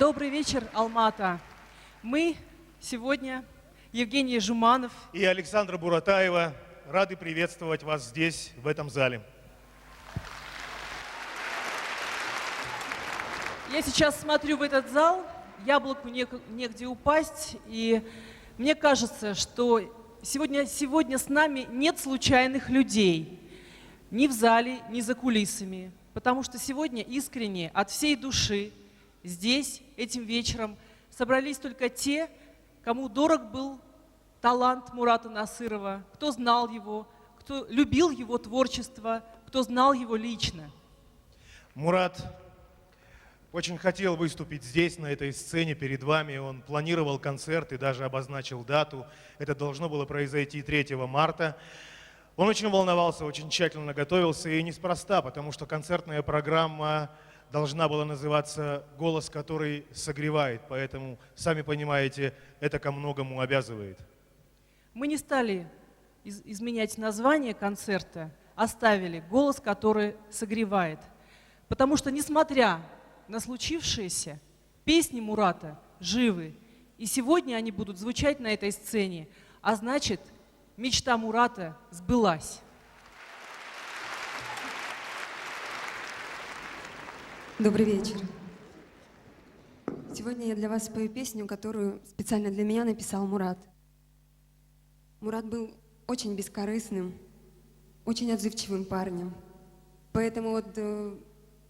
Добрый вечер, Алмата. Мы сегодня, Евгений Жуманов и Александра Буратаева, рады приветствовать вас здесь, в этом зале. Я сейчас смотрю в этот зал, яблоку негде упасть, и мне кажется, что сегодня с нами нет случайных людей, ни в зале, ни за кулисами, потому что сегодня искренне, от всей души, здесь, этим вечером, собрались только те, кому дорог был талант Мурата Насырова, кто знал его, кто любил его творчество, кто знал его лично. Мурат очень хотел выступить здесь, на этой сцене, перед вами. Он планировал концерт и даже обозначил дату. Это должно было произойти 3 марта. Он очень волновался, очень тщательно готовился, и неспроста, потому что концертная программа должна была называться «Голос, который согревает». Поэтому, сами понимаете, это ко многому обязывает. Мы не стали изменять название концерта, оставили «Голос, который согревает». Потому что, несмотря на случившееся, песни Мурата живы. И сегодня они будут звучать на этой сцене. А значит, мечта Мурата сбылась. Добрый вечер. Сегодня я для вас спою песню, которую специально для меня написал Мурат. Мурат был очень бескорыстным, очень отзывчивым парнем. Поэтому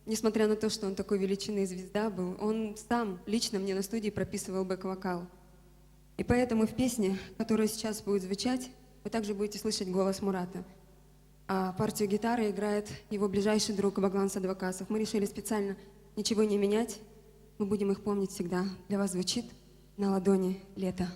несмотря на то, что он такой величины и звезда был, он сам лично мне на студии прописывал бэк-вокал. И поэтому в песне, которая сейчас будет звучать, вы также будете слышать голос Мурата. А партию гитары играет его ближайший друг Баглан Садвакасов. Мы решили специально ничего не менять. Мы будем их помнить всегда. Для вас звучит «На ладони лето».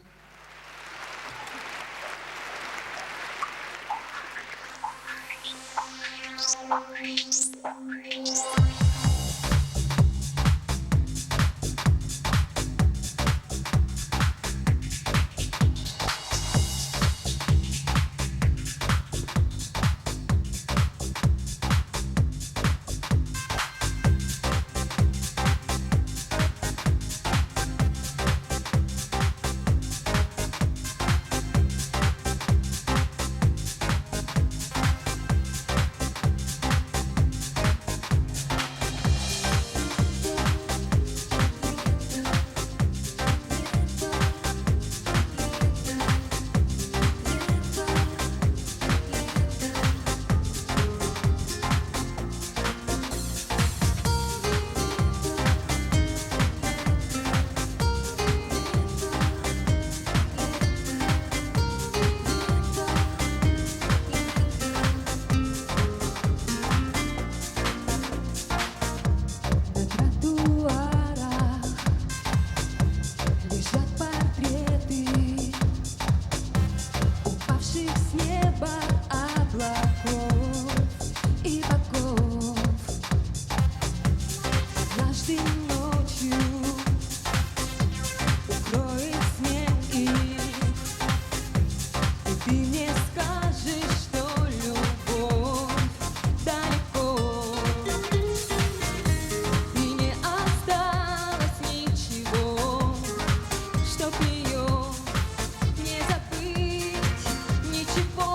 Ничего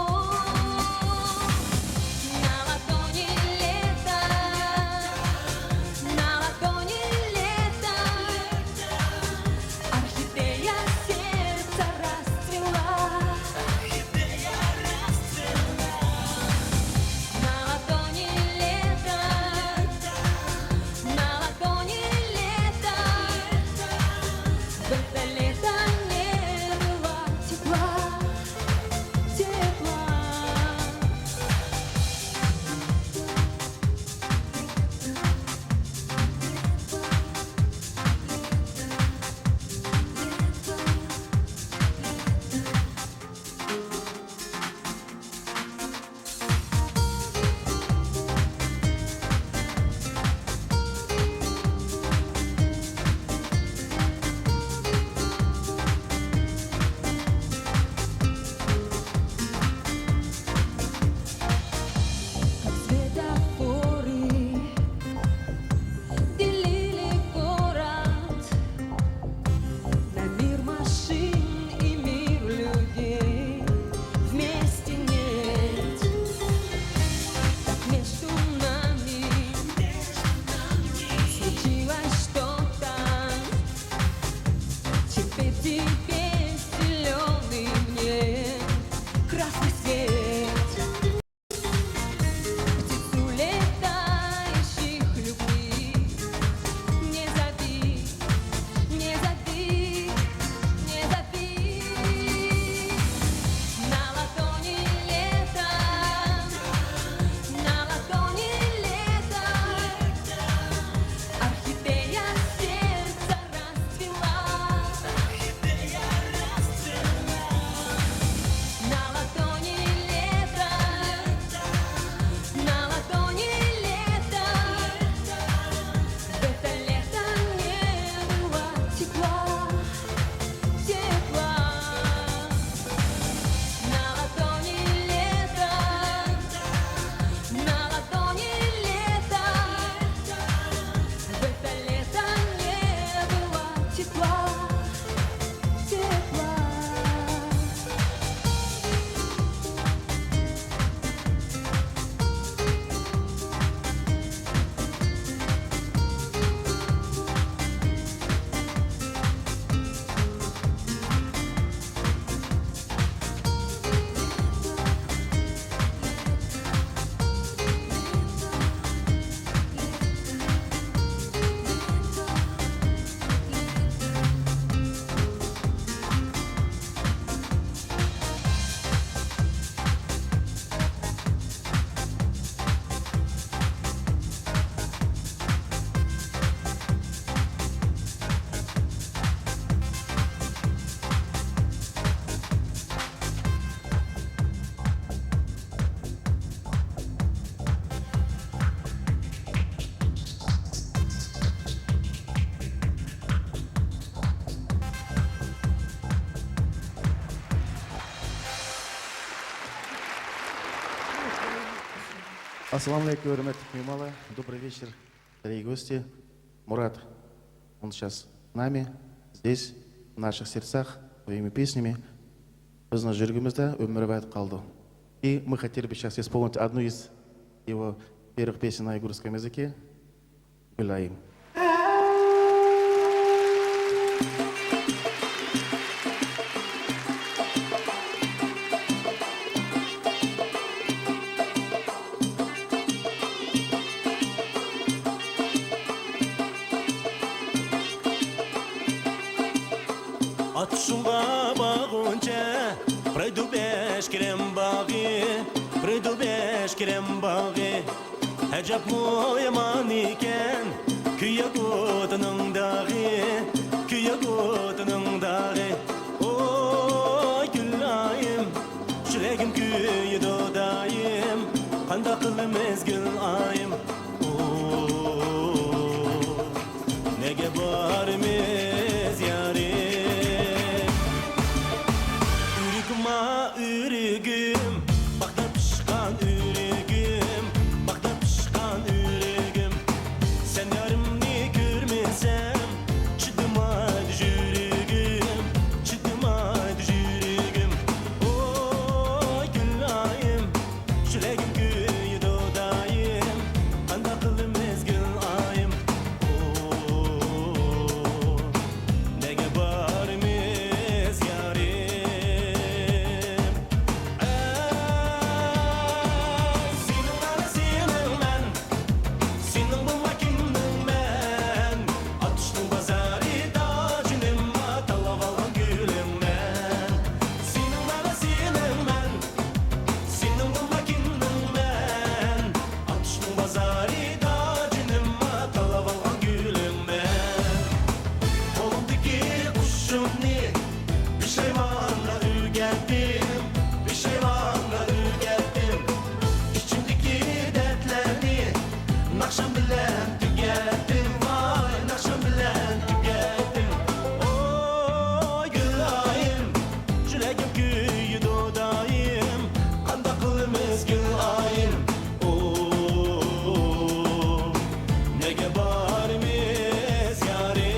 Ассаламу алейкум, hürmetli Мимала. Добрый вечер, дорогие гости. Мурат, он сейчас с нами, здесь, в наших сердцах, своими песнями. Біздің жүргімізді өмірбайт қалды. И мы хотели бы сейчас исполнить одну из его первых песен на игурском языке. Гуляем. Atışımda bağınca Praydu beş kirem bağı Praydu beş kirem bağı Hecap mu yaman iken Küye kutunun dağı Küye kutunun dağı Oy gülayım Şüregim küye dodayım Kanda kılım mezgül ayım Nege barımız yarim Ürgüm, bakta pişkan ürgüm, bakta pişkan ürgüm. Sen yarımni görmesem, çıdıma düşürgüm, çıdıma düşürgüm. Oy gülayım, şüregim küyü dodayım, kanda kılım mezgül ayım. Nege barımız yarim. Nakşam bilen tükendim, vay nakşam bilen tükendim. Oy gülayım, yüreğim küyü dodayım, kanda kılımız gülayım. Nege barımız yarim.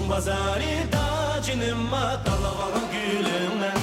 Bazarida cinimma talavan gülüme.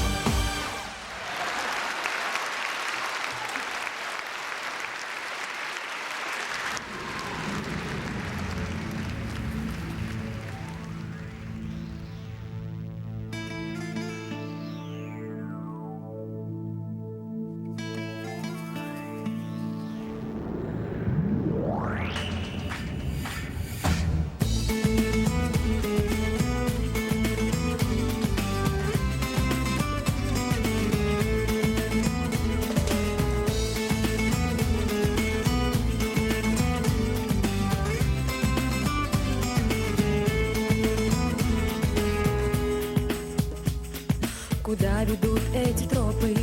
Куда ведут эти тропы,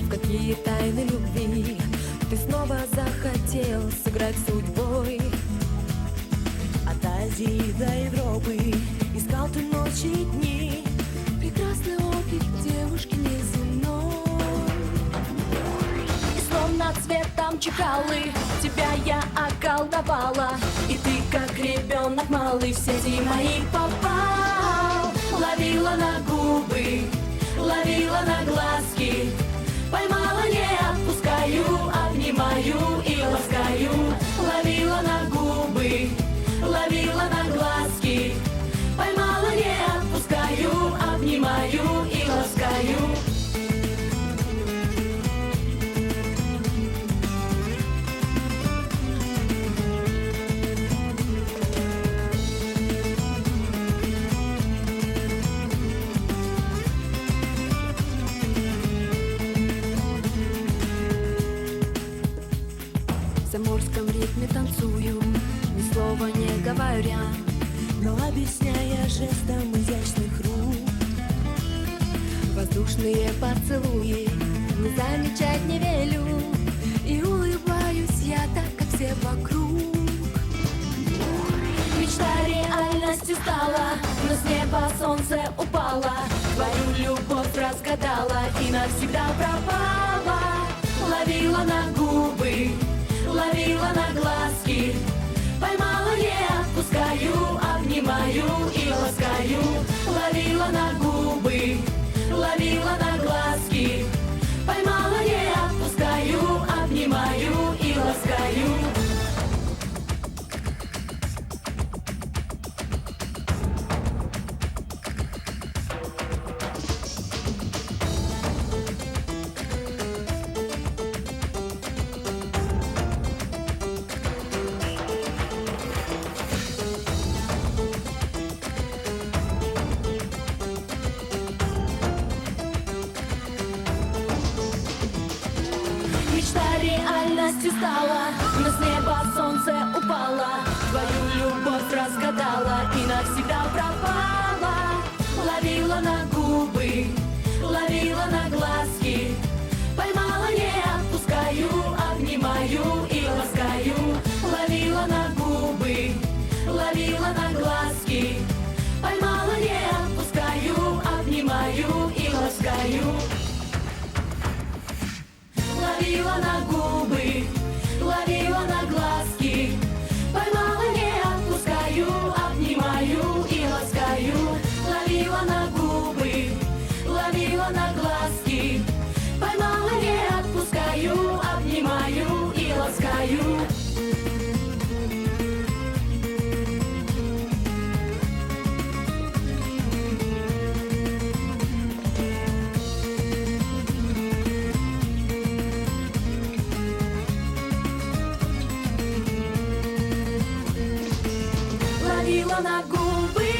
в какие тайны любви ты снова захотел сыграть с судьбой? От Азии до Европы искал ты ночи и дни, прекрасный облик девушки неземной. И словно цветом чекалы тебя я околдовала, и ты, как ребенок малый, в сети мои попал. Ловила на губы, ловила на глазки, Поймала, не отпускаю, обнимаю и ласкаю. Ловила на губы, ловила на глазки. Поймала, не отпускаю, обнимаю и ласкаю. В заморском ритме танцую, ни слова не говоря, но объясняя жестом изящных рук. Воздушные поцелуи не замечать не велю, и улыбаюсь я так, как все вокруг. Мечта реальностью стала, но с неба солнце упало. Твою любовь разгадала и навсегда пропала. Ловила на губы, ловила на глазки. Поймала, не отпускаю, обнимаю и ласкаю. Ловила на губы, ловила на глазки. Поймала, не отпускаю, обнимаю и ласкаю. Мечта реальностью стала, но с неба солнце упало. Твою любовь разгадала и навсегда пропала. Ловила на губы, ловила на глазки. Поймала, не отпускаю, обнимаю и ласкаю. Ловила на губы, ловила на глазки. Поймала, не отпускаю, обнимаю и ласкаю. Ловила на губы, ловила на глазки. Поймала, не отпускаю, обнимаю и ласкаю. Ловила на губы, ловила на глазки. Поймала, не отпускаю, обнимаю и ласкаю. Ловила на губы,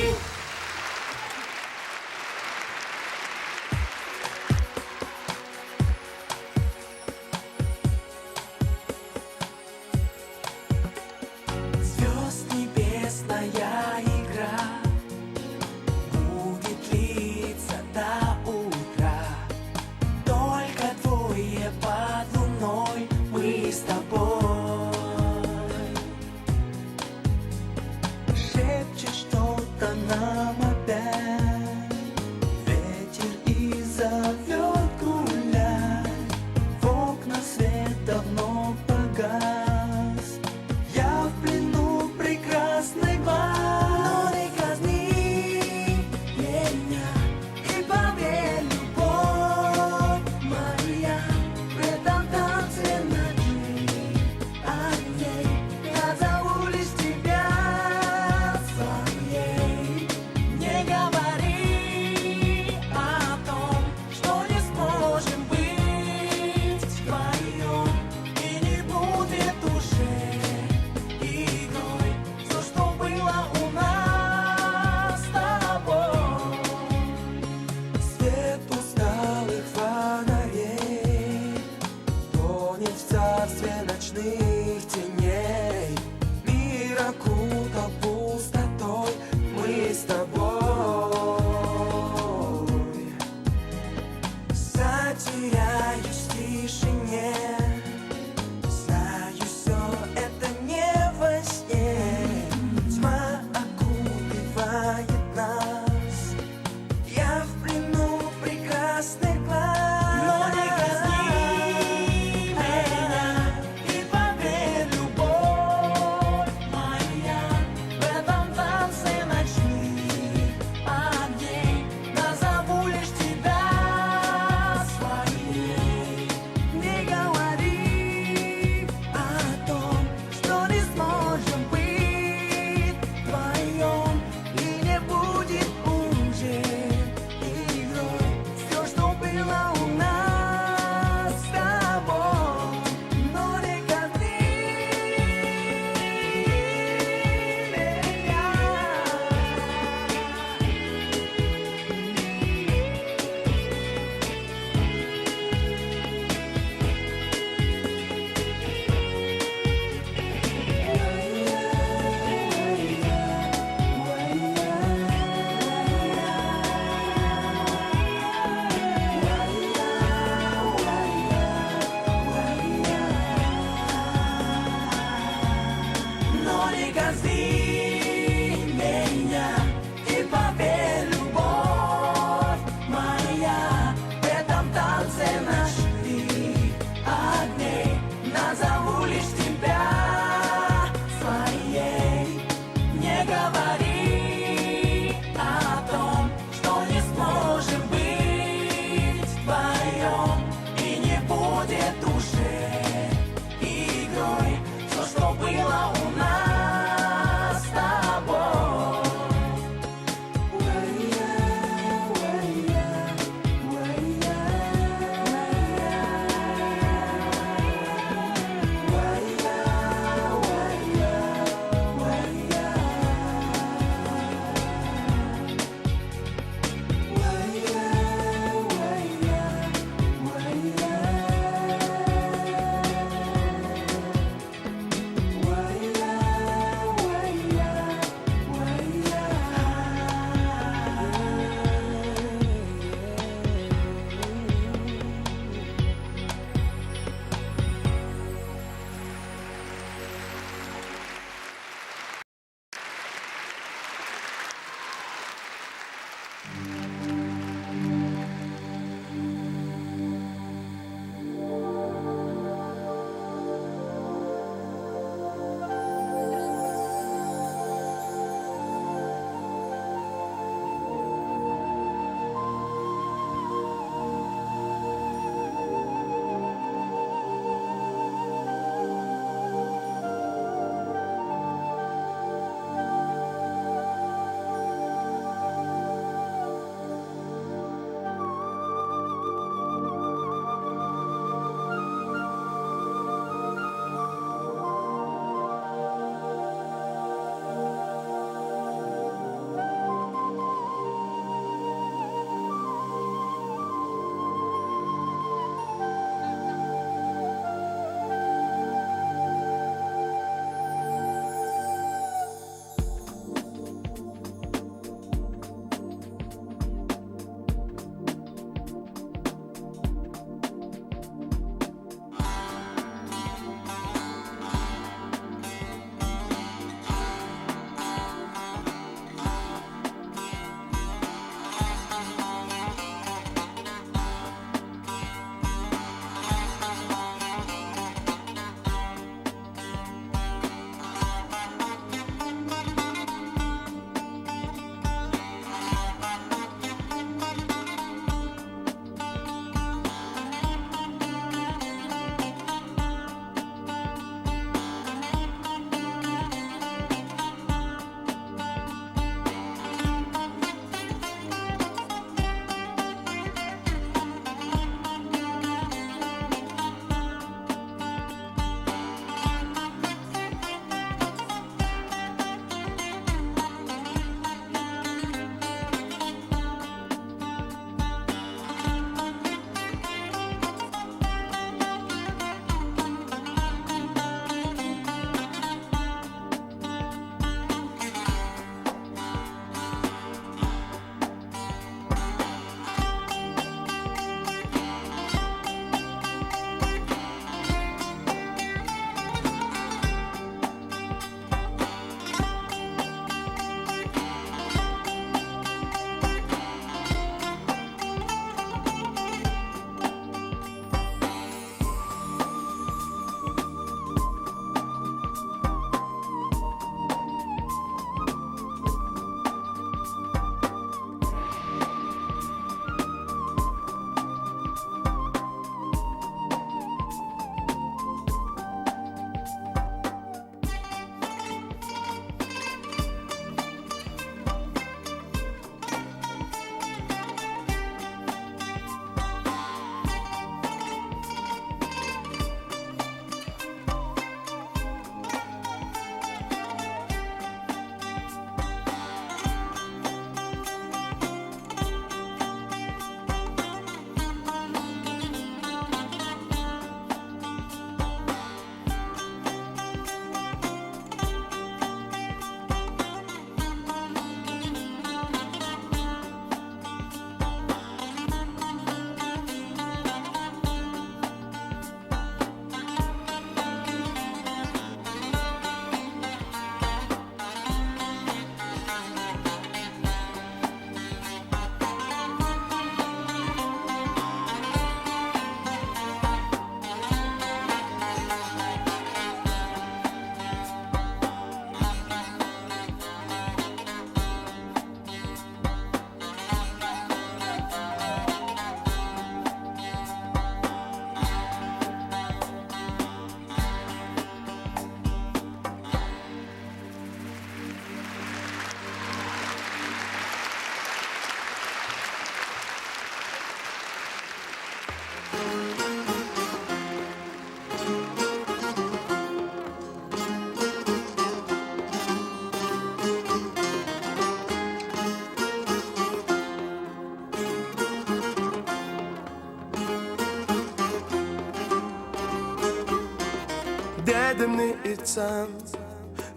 Derdimni içsem,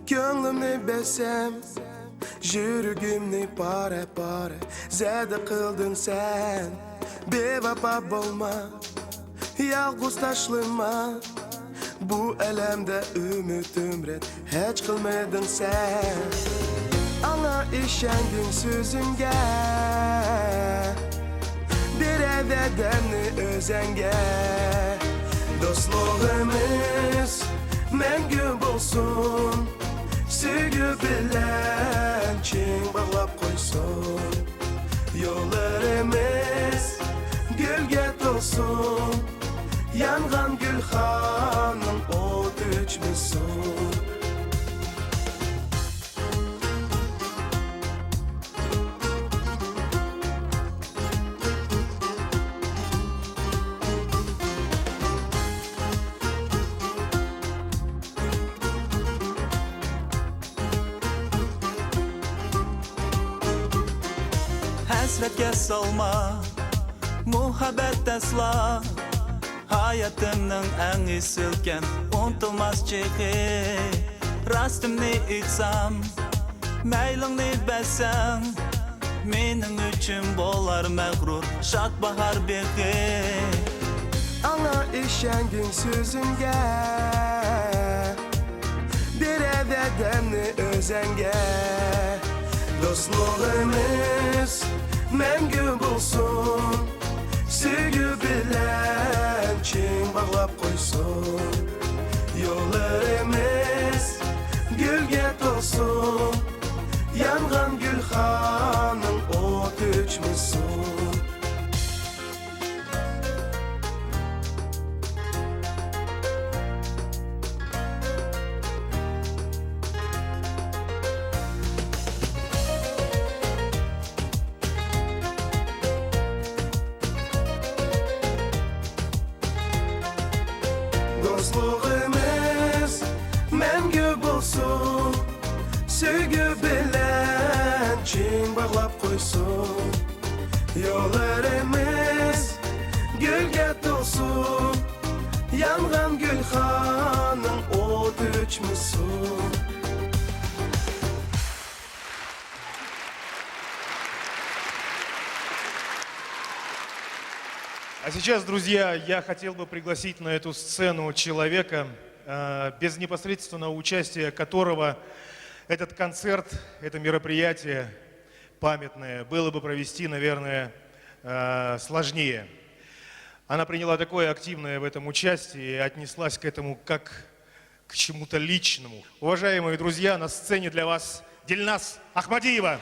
gönlümni bersem, yürügümni pare pare zede kıldın sen. Bevapa bolma, yalnız taşlama. Bu elemde ümit ümret hiç kılmadın sen. Ana işendin sözünge, bir edemni özenge. Dostluğumuz mengü bulsun, sevgi bilen çiğ bağlap koysun. Yollarımız gölge dolsun, yangan gülhanın ot içmesin. Hasretke salma, muhabbet asla. Hayatımның en isilken unutulmaz çeği. Rastımni içsam, meylingni bersem, mening üçün bolar mağrur, şad bahar beği. Ana işendin sözünge, bir edemni özenge. Dostluğumuz mengü bulsun, sevgi bilen çiğ bağlap koysun. Yollarımız gölge dolsun, yangan gülhanın ot içmesin. Dostluğumuz mengü bulsun, sevgi bilen çiğ bağlap koysun. Yollarımız gölge dolsun, yangan gülhanın ot içmesin. А сейчас, друзья, я хотел бы пригласить на эту сцену человека, без непосредственного участия которого этот концерт, это мероприятие памятное было бы провести, наверное, сложнее. Она приняла такое активное в этом участие и отнеслась к этому как к чему-то личному. Уважаемые друзья, на сцене для вас Дильназ Ахмадиева.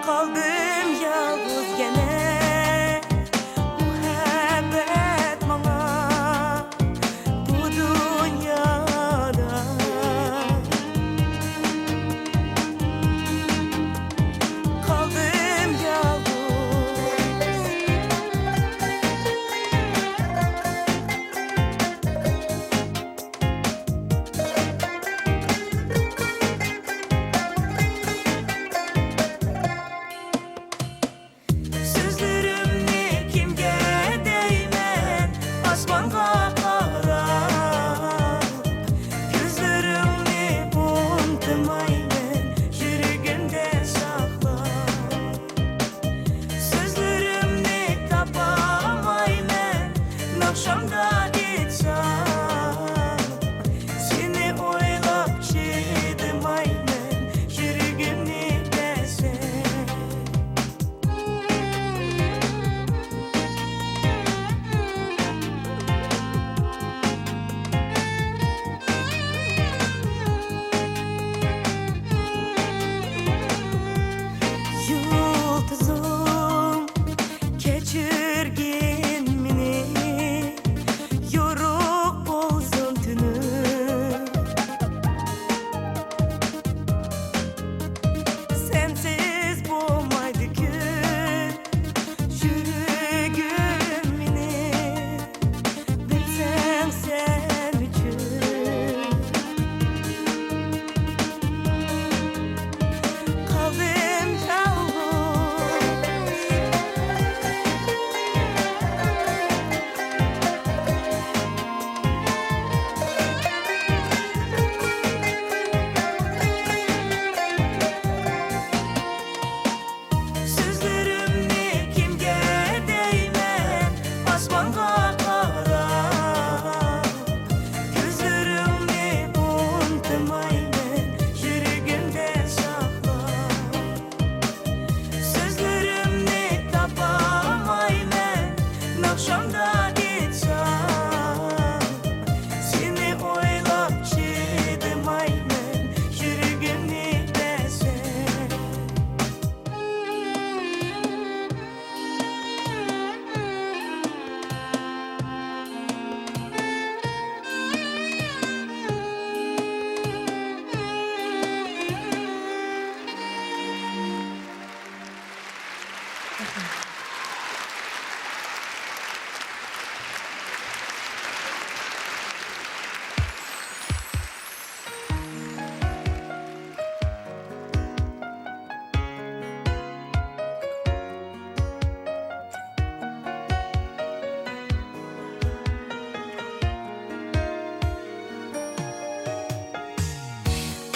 Kaldım yalnız gene muhabbet bana bu dünyada. Kaldım yalnız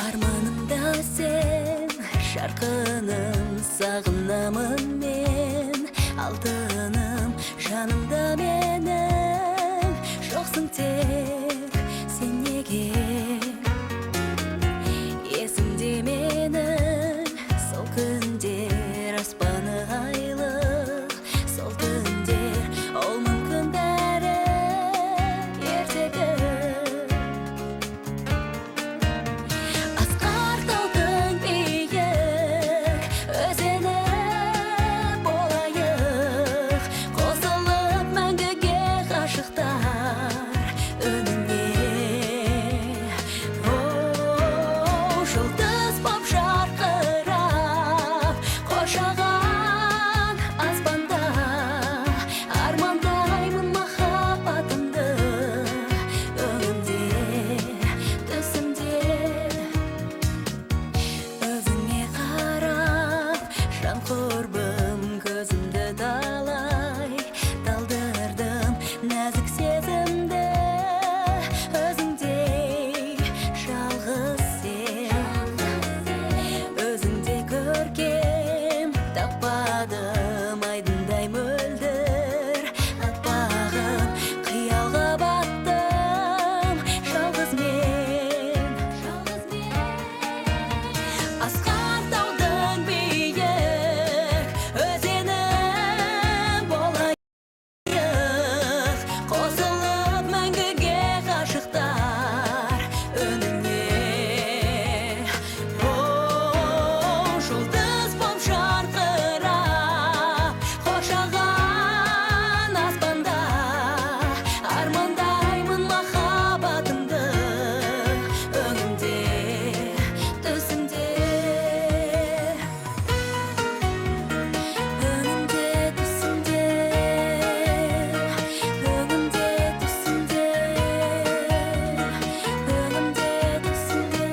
Арманымда сен, шарқыным сағынамын мен, алтыным жанымда менің, жоқсың тек сен неге? Есімде менің сол күндер аспаны айлық, сол түндер ол мүмкін бәрі ертегі. Асқар таудың биік өзені болайық, қосылып мәңгіге ғашықтар үніне. Оу, жұлдыз боп жарқырап қоршаған аспанда, армандаймын махаббатымды өңімде, түсімде. Өзіңе қарап, жан құрбым көзімді талай, талдырдым нәзік сезімді, өзіңдей жалғыз сен. Өзіңдей көркем таппадым, айдындай мөлдір аппағым, қиялға баттым, жалғыз мен. Асқар таудың биік өзені болайық, қосылып мәңгіге ғашықтар үніне. Оу, жұлдыз боп жарқырап қоршаған аспанда, армандаймын махаббатымды өңімде, түсімде. Өңімде, түсімде. Өңімде, түсімде. Өңімде, түсімде.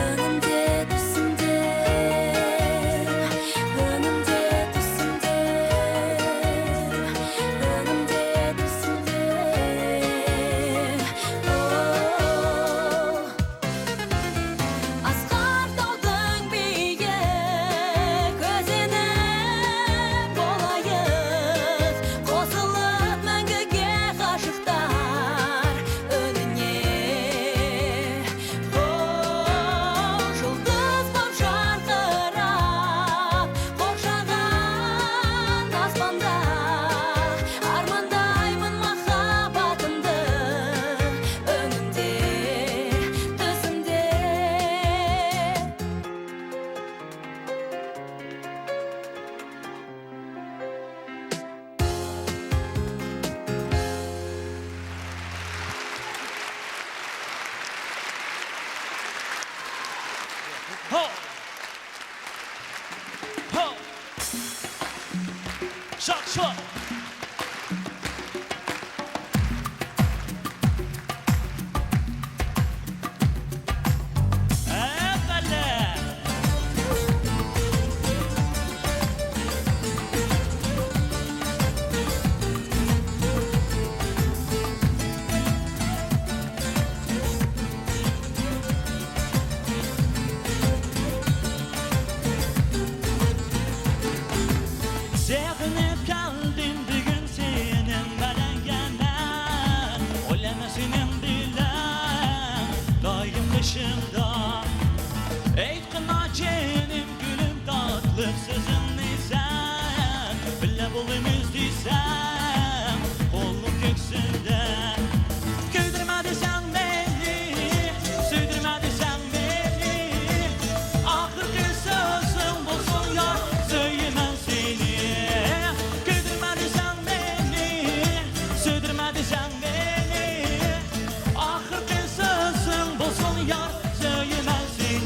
Өңімде, түсімде. Өңімде, түсімде. Өңімде, түсімде. Асқар таудың биік өзені болайық, қосылып мәңгіге ғашықтар үніне. Оу, жұлдыз боп жарқырап қоршаған аспанда, армандаймын махаббатымды өңімде, түсімде. Ho! Ho! Shot, shot! Sevinip kaldım bugün senin belengenden, Olemasının dilen daim dışında. Eytkına cenim gülüm tatlı sözün neysen, Bile bulumuz diysem kolluk göksünde. Güldürmedi sen beni, sürdürmedi sen beni, Ahırki sözün bulsun ya söyleyemem seni. Güldürmedi sen beni, sürdürmedi sen beni, Ahırki sözün bulsun ya söyleyemem seni.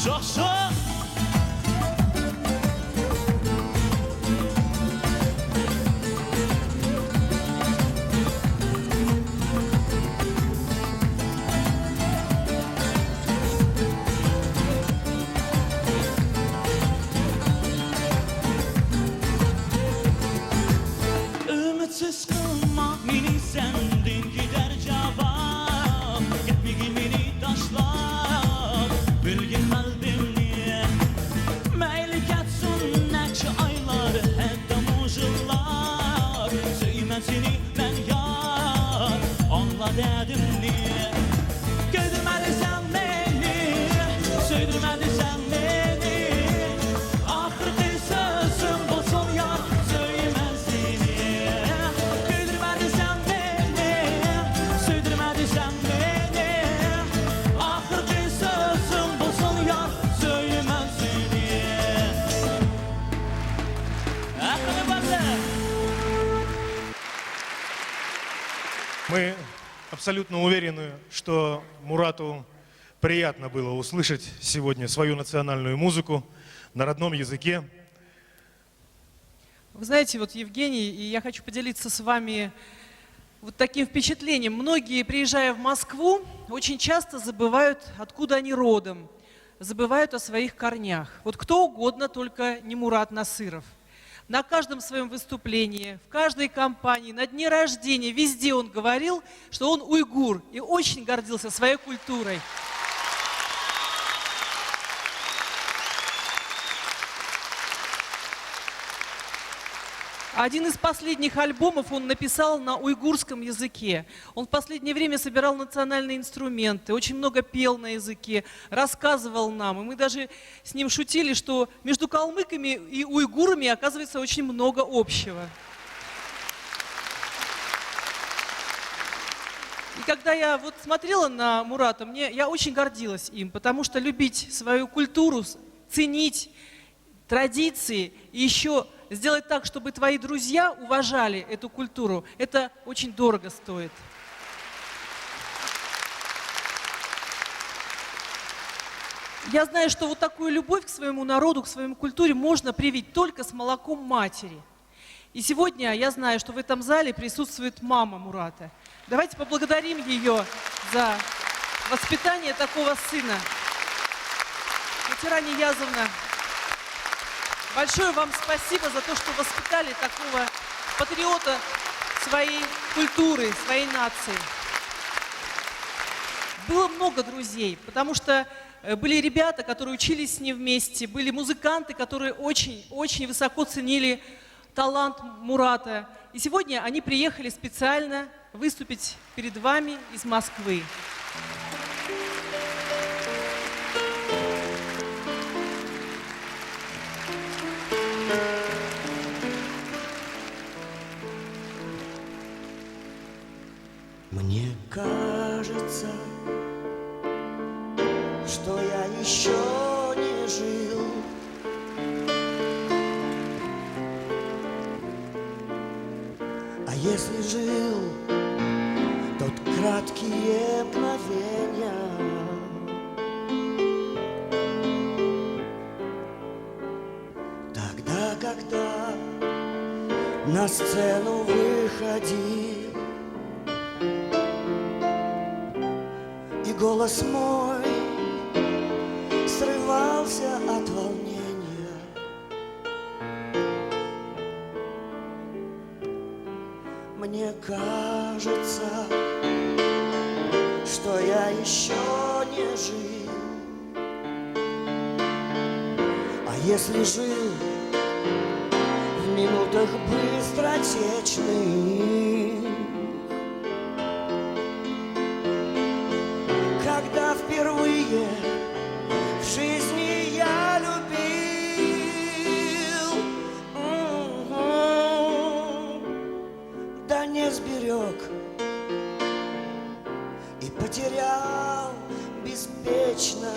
Çok ümitsiz kılma beni sendin gider cevap Gitmegin beni taşlar Bülgün kalbimni Meyli ketsin neçe aylar Hedde mujillar Söymem seni ben yar Anla derdimni Güldürmedi sen beni Söydürmedi sen beni Ahırkı sözüm bulsun yar Söymem seni Güldürmedi sen beni Söydürmedi sen beni Ahırkı sözüm bulsun yar Söymem seni Akıllı bazı Мы абсолютно уверены, что Мурату приятно было услышать сегодня свою национальную музыку на родном языке. Вы знаете, вот Евгений, и я хочу поделиться с вами вот таким впечатлением. Многие, приезжая в Москву, очень часто забывают, откуда они родом, забывают о своих корнях. Вот кто угодно, только не Мурат Насыров. На каждом своем выступлении, в каждой компании, на дне рождения, везде он говорил, что он уйгур и очень гордился своей культурой. Один из последних альбомов он написал на уйгурском языке. Он в последнее время собирал национальные инструменты, очень много пел на языке, рассказывал нам. И мы даже с ним шутили, что между калмыками и уйгурами оказывается очень много общего. И когда я вот смотрела на Мурата, я очень гордилась им, потому что любить свою культуру, ценить традиции и еще сделать так, чтобы твои друзья уважали эту культуру, это очень дорого стоит. Я знаю, что вот такую любовь к своему народу, к своей культуре можно привить только с молоком матери. И сегодня я знаю, что в этом зале присутствует мама Мурата. Давайте поблагодарим ее за воспитание такого сына. Ветеране Язовна, большое вам спасибо за то, что воспитали такого патриота своей культуры, своей нации. Было много друзей, потому что были ребята, которые учились с ним вместе, были музыканты, которые очень высоко ценили талант Мурата. И сегодня они приехали специально выступить перед вами из Москвы. Мне кажется, что я еще не жил. А если жил, то краткие мгновения. Тогда, когда на сцену выходил, и голос мой срывался от волнения. Мне кажется, что я еще не жил. А если жил в минутах быстротечных, когда впервые в жизни я любил, да не сберег и потерял беспечно.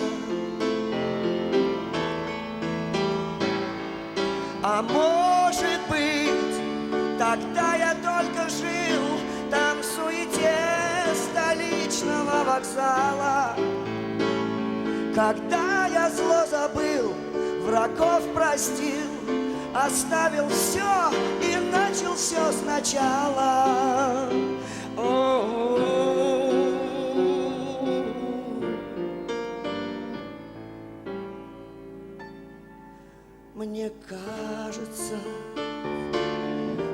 А может быть, тогда я только жил там в суете столичного вокзала, когда я зло забыл, врагов простил, оставил все и начал все сначала. Мне кажется,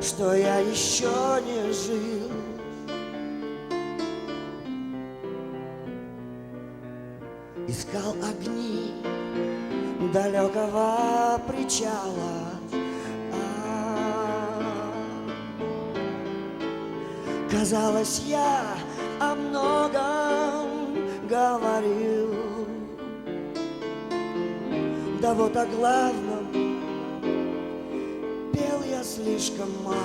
что я еще не жил. Искал огни далекого причала. Казалось, я о многом говорил, да вот о главном пел я слишком мало.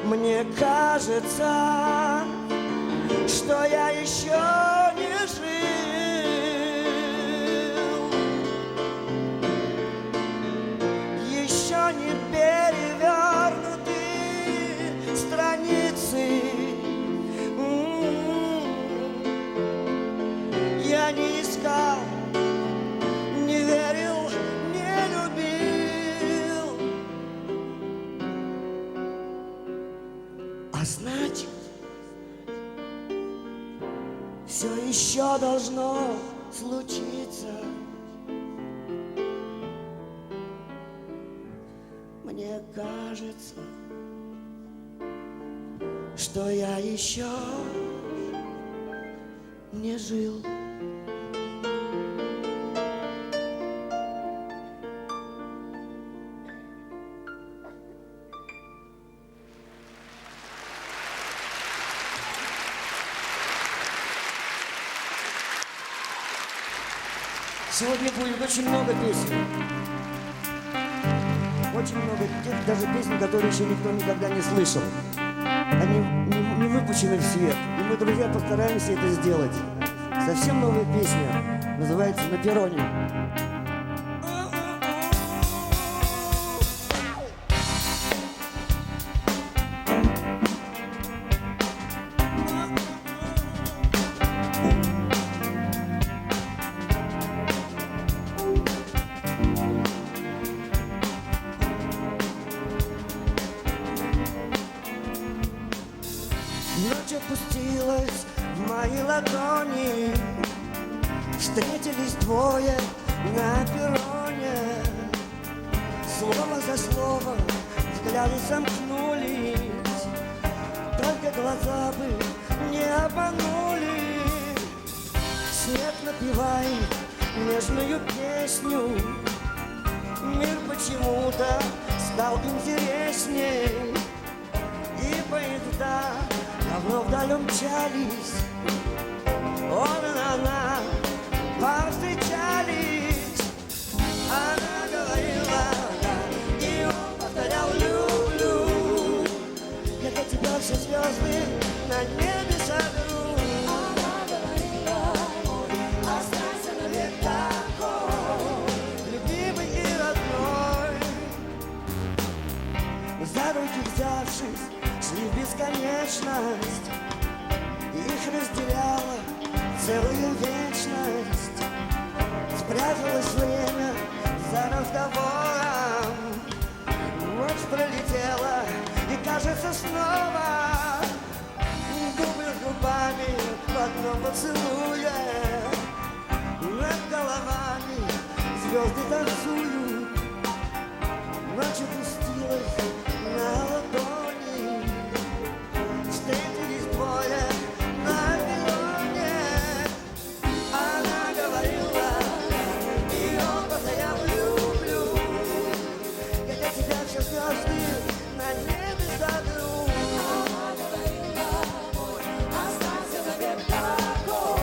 Мне кажется, что я еще не жил, еще не перевернуты страницы. Я не искал, не верил, не любил, а значит, все еще должно случиться. Мне кажется, что я еще не жил. Сегодня будет очень много песен. Очень много тех, даже песен, которые еще никто никогда не слышал. Они не выпущены в свет. И мы, друзья, постараемся это сделать. Совсем новая песня. Называется «На перроне». Ночь опустилась в мои ладони, встретились двое на перроне. Слово за словом взгляды сомкнулись, только глаза бы не обманули. Снег напевает нежную песню, мир почему-то стал интересней. И поезда давно вдаль умчались, он и она повстречались. Она говорила, да, и он повторял люблю. Я для тебя все звезды на небе сожгу. Она говорила, останься навек такой, любимый и родной. За руки взявшись, шли в бесконечность, их разделяла целую вечность. Спряталось время за разговором, ночь пролетела, и кажется снова губы с губами в одном поцелуе. Над головами звезды танцуют, ночь опустилась на ладони. Встретились двое на перроне. Она говорила, и он повторял люблю. Я для тебя все звезды на небе сожгу. Она говорила, останься навек такой,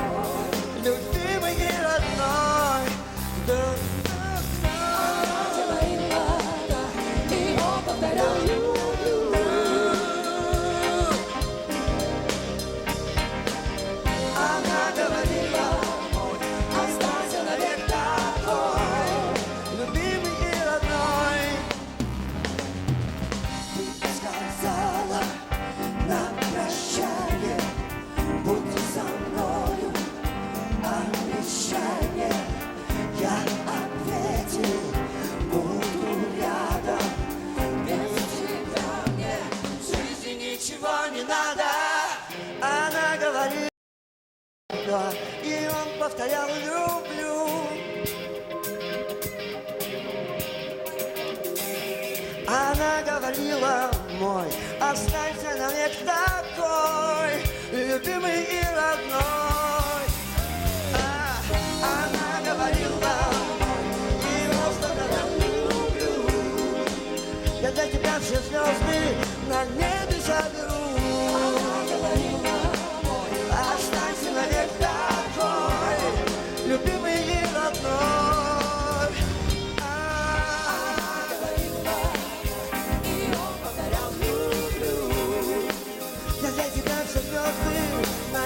любимый и родной. Она говорила, и он повторял и он повторял люблю. Она говорила, мой, останься навек такой, любимый и родной. Она говорила, и просто когда люблю, я для тебя все звезды на небе заберу. Останься навек такой, любимый и родной. Я для тебя все звезды на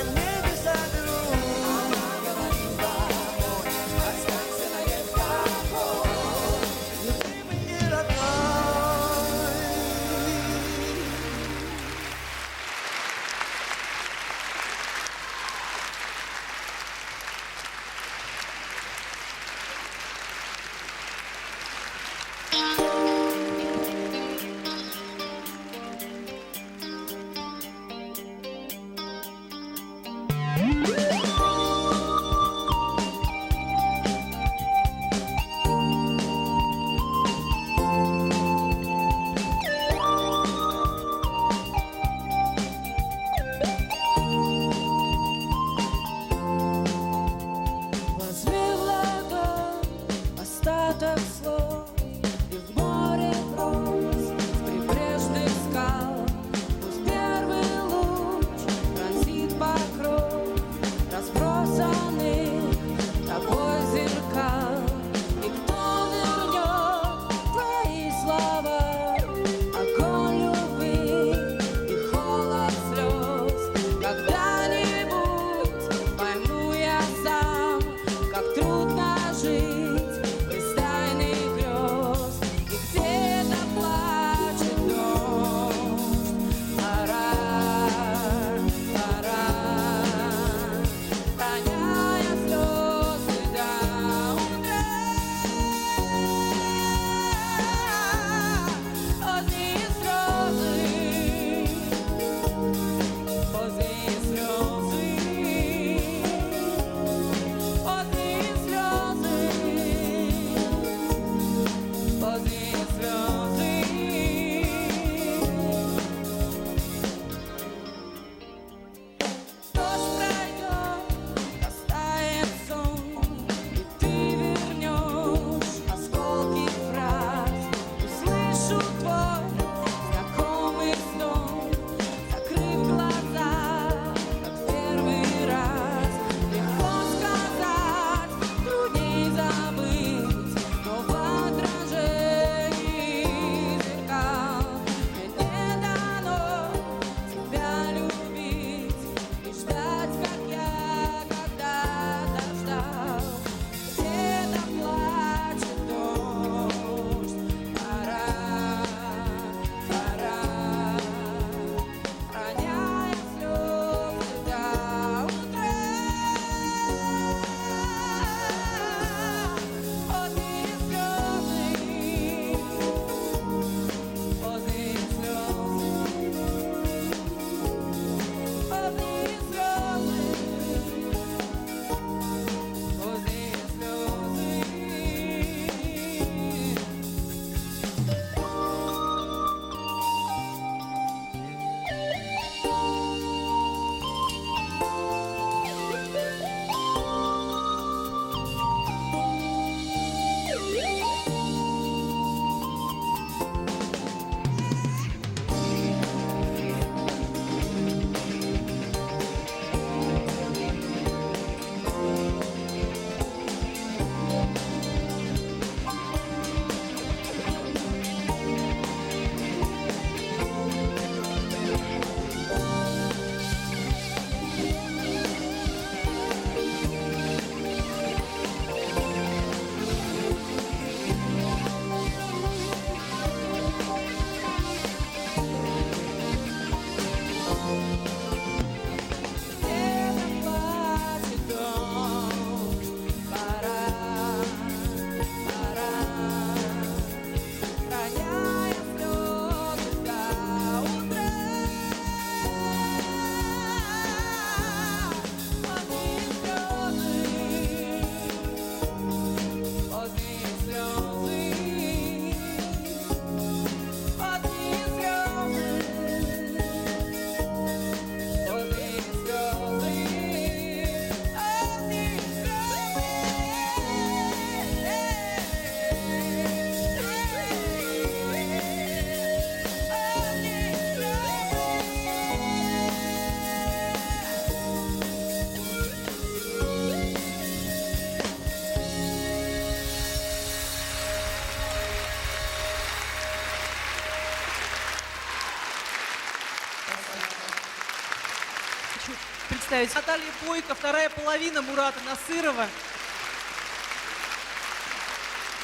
представить Наталья Бойко, вторая половина Мурата Насырова.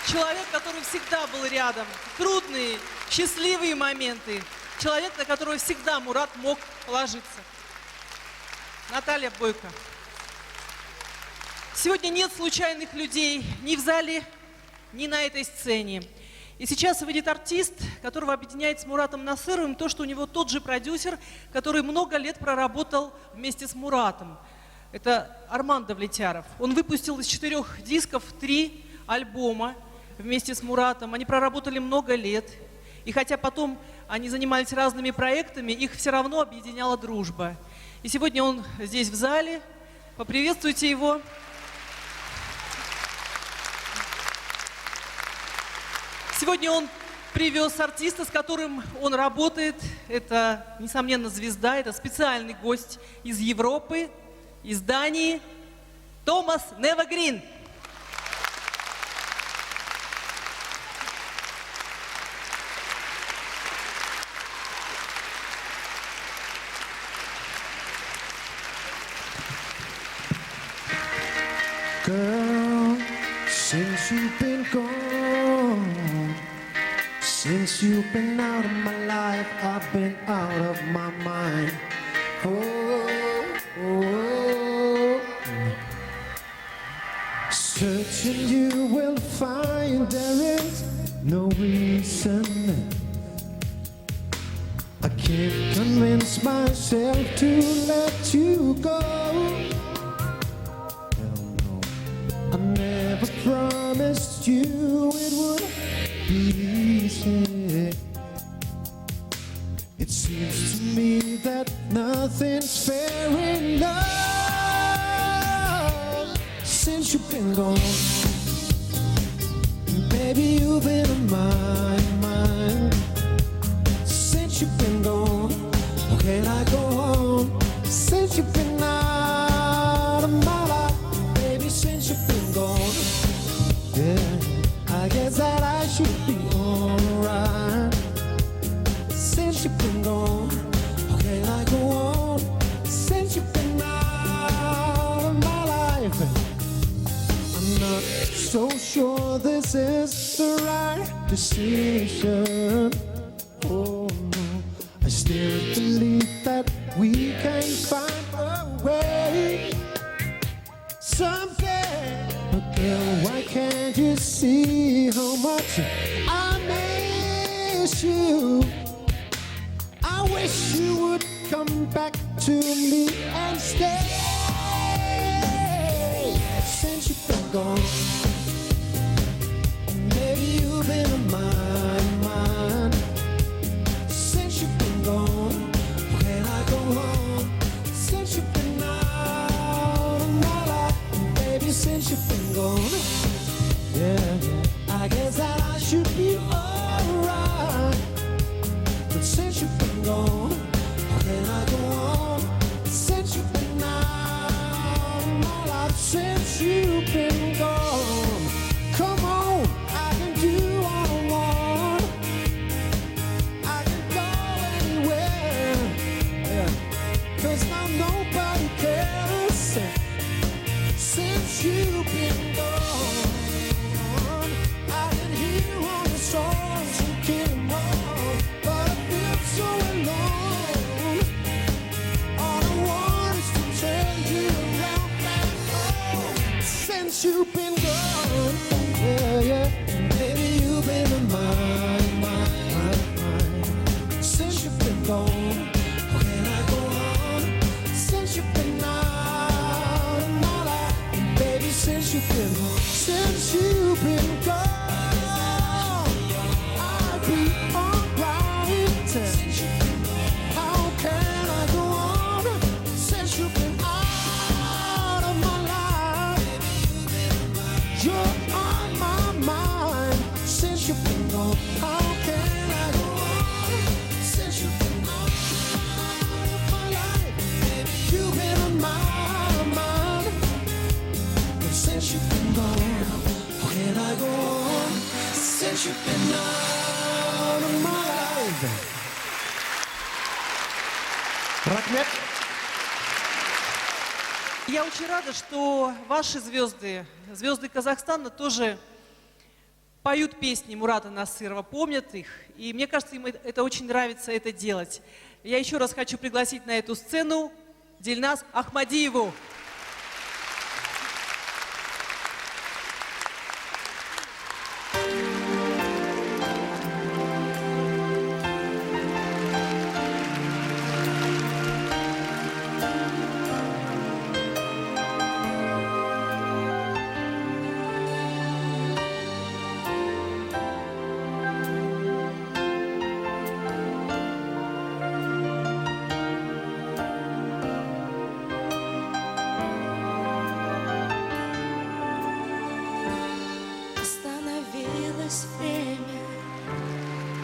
Человек, который всегда был рядом. Трудные, счастливые моменты. Человек, на которого всегда Мурат мог положиться. Наталья Бойко. Сегодня нет случайных людей ни в зале, ни на этой сцене. И сейчас выйдет артист, которого объединяет с Муратом Насыровым то, что у него тот же продюсер, который много лет проработал вместе с Муратом. Это Арман Давлетяров. Он выпустил из 4 дисков 3 альбома вместе с Муратом. Они проработали много лет. И хотя потом они занимались разными проектами, их все равно объединяла дружба. И сегодня он здесь в зале. Поприветствуйте его. Сегодня он привез артиста, с которым он работает. Это, несомненно, звезда, это специальный гость из Европы, из Дании. Томас Невагрин. Girl, since you've been gone, since you've been out of my life, I've been out of my mind. Oh, oh. Searching you will find there is no reason. I can't convince myself to let you go. I never promised you it would be easy. It seems to me that nothing's fair in love since you've been gone. Baby, you've been on my mind since you've been gone. How can I go on since you've been out of my life? Since you've been gone, yeah, I guess that I should be alright. Since you've been gone, how can I go on? Since you've been out of my life, I'm not so sure this is the right decision. Oh no, I still believe that we can find a way someday. But girl, why can't you see how much I miss you? I wish you would come back to me and stay. Since you've been gone, maybe you've been on my mind. Since you've been gone, can I go on? Since you've been out of my life, baby, since you've been gone, yeah, I guess that I should be alright. But since you've been gone, can I go on? Since you've been out of my life, since you've been gone, come on, I can do all I want. I can go anywhere, yeah, 'cause now nobody cares. Since you've been gone, I can hear all the songs you came on, but I feel so alone. All I want is to turn you around and home. Since you've been gone, yeah, yeah, baby, you've been on my mind. Since you've been gone, how can I go on? Since you've been out of my life, baby, since you've been gone, I'll be alright. How can I go on? Since you've been out of my life, you're on my mind. Since you've been gone, how can I go on? Since you've been out of my life, you've been on my mind. But since you've been gone, how can I go on? Since you've been out of my life. Рахмет. Я очень рада, что ваши звезды, звезды Казахстана, тоже поют песни Мурата Насырова, помнят их. И мне кажется, им это очень нравится это делать. Я еще раз хочу пригласить на эту сцену Дильназ Ахмадиеву. Остановилось время,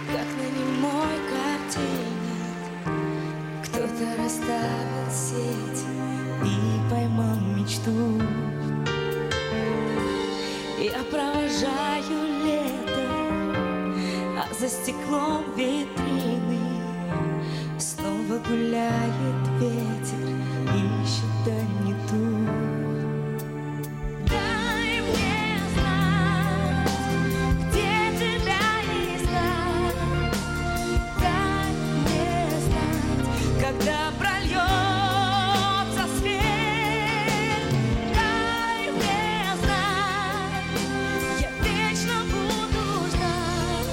как на немой картине. Кто-то расставил сеть и поймал мечту. Я провожаю лето, а за стеклом витрины снова гуляет ветер, ищет да не ту. Дай мне знать, где тебя искать. Дай мне знать, когда прольется свет. Дай мне знать, я вечно буду ждать.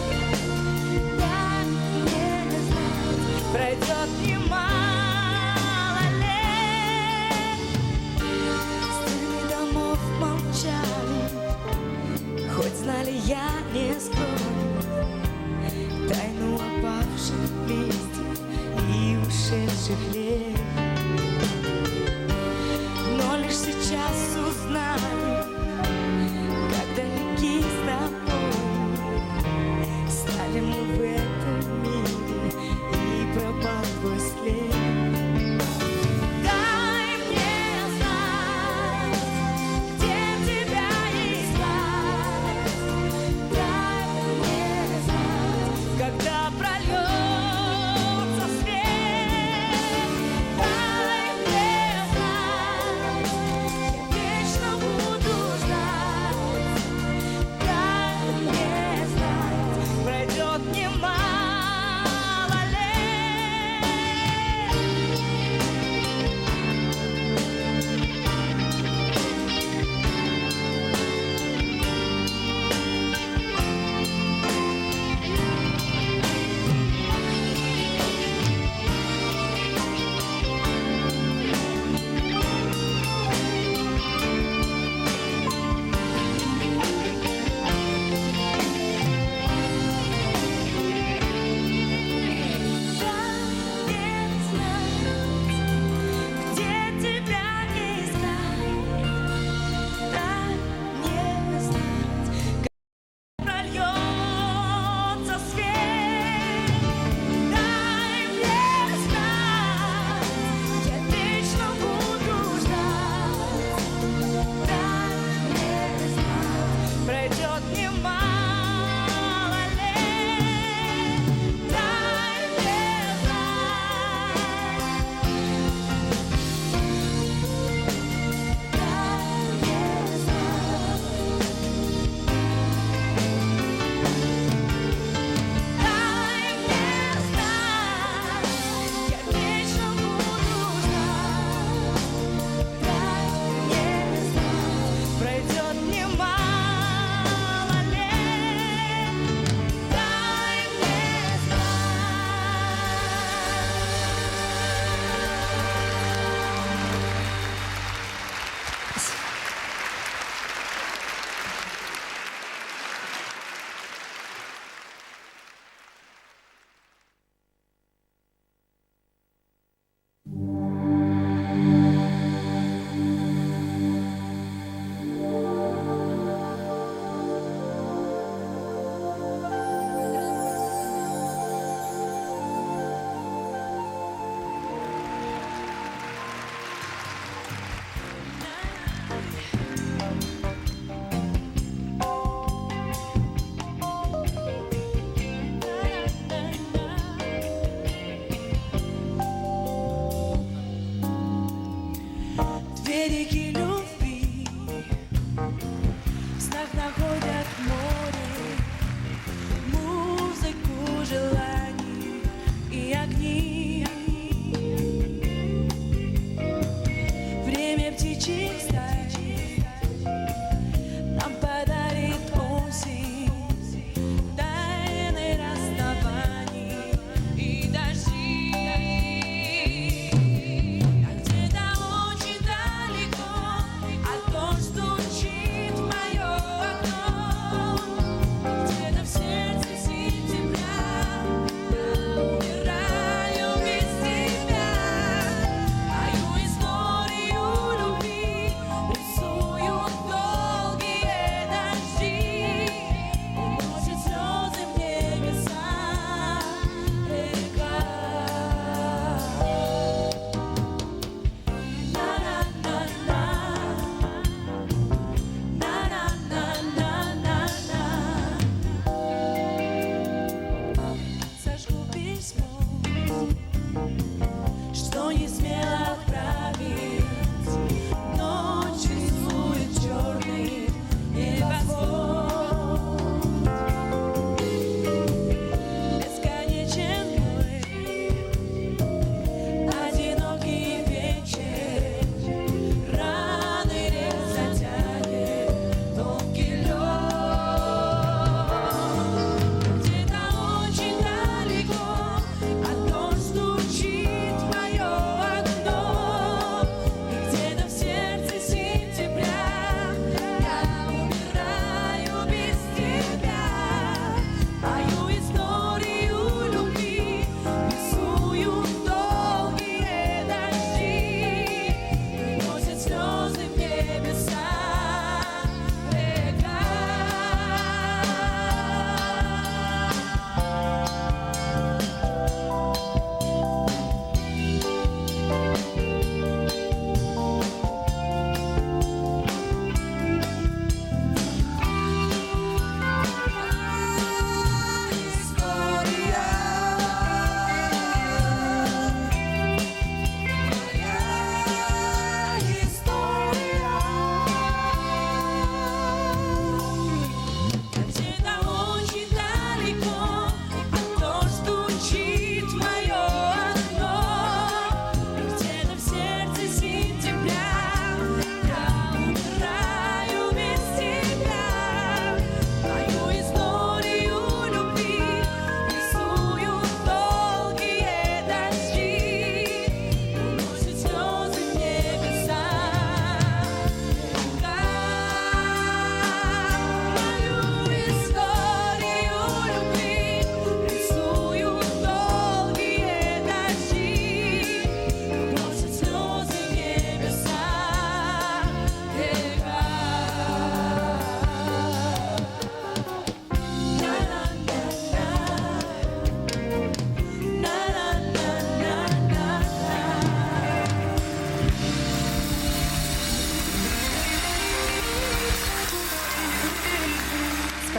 Дай мне знать, пройдет немало лет. Стены домов молчали, хоть знали, я не скрою тайну опавших листьев и ушедших лет. Но лишь сейчас узнали, как далеки с тобой стали мы в этом мире, и пропал твой след. Дай мне знать, где тебя искать. Дай мне знать, когда прольется свет. Дай мне знать, я вечно буду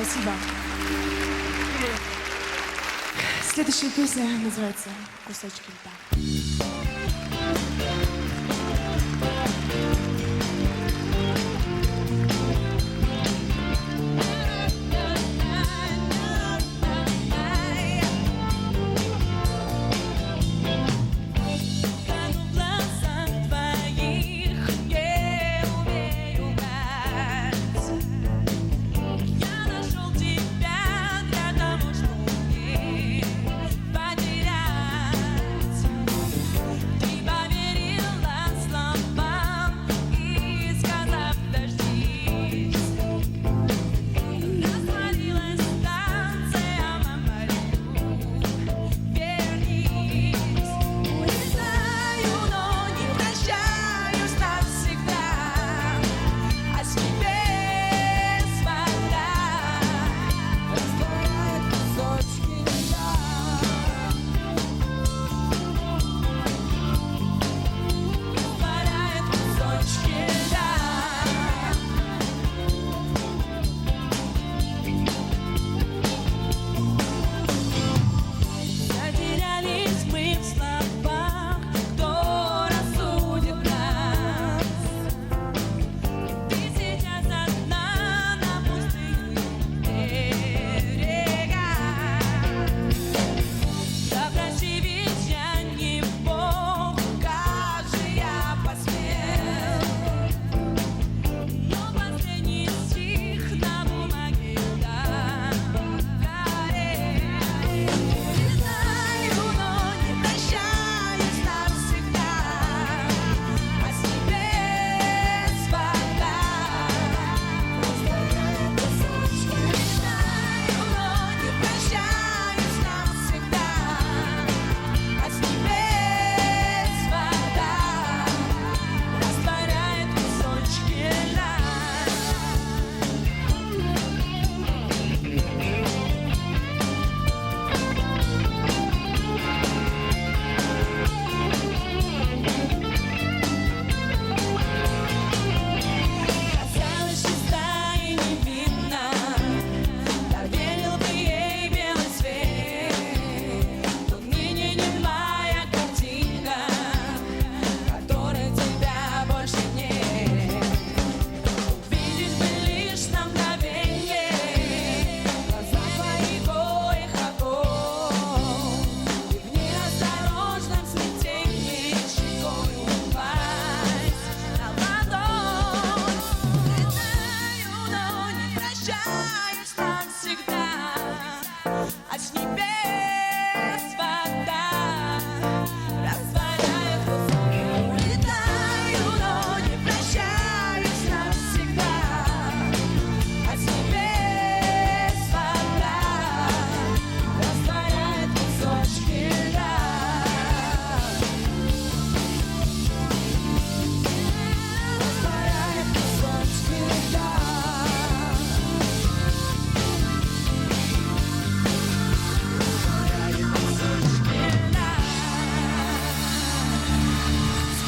Спасибо. Следующая песня называется «Кусочки льда».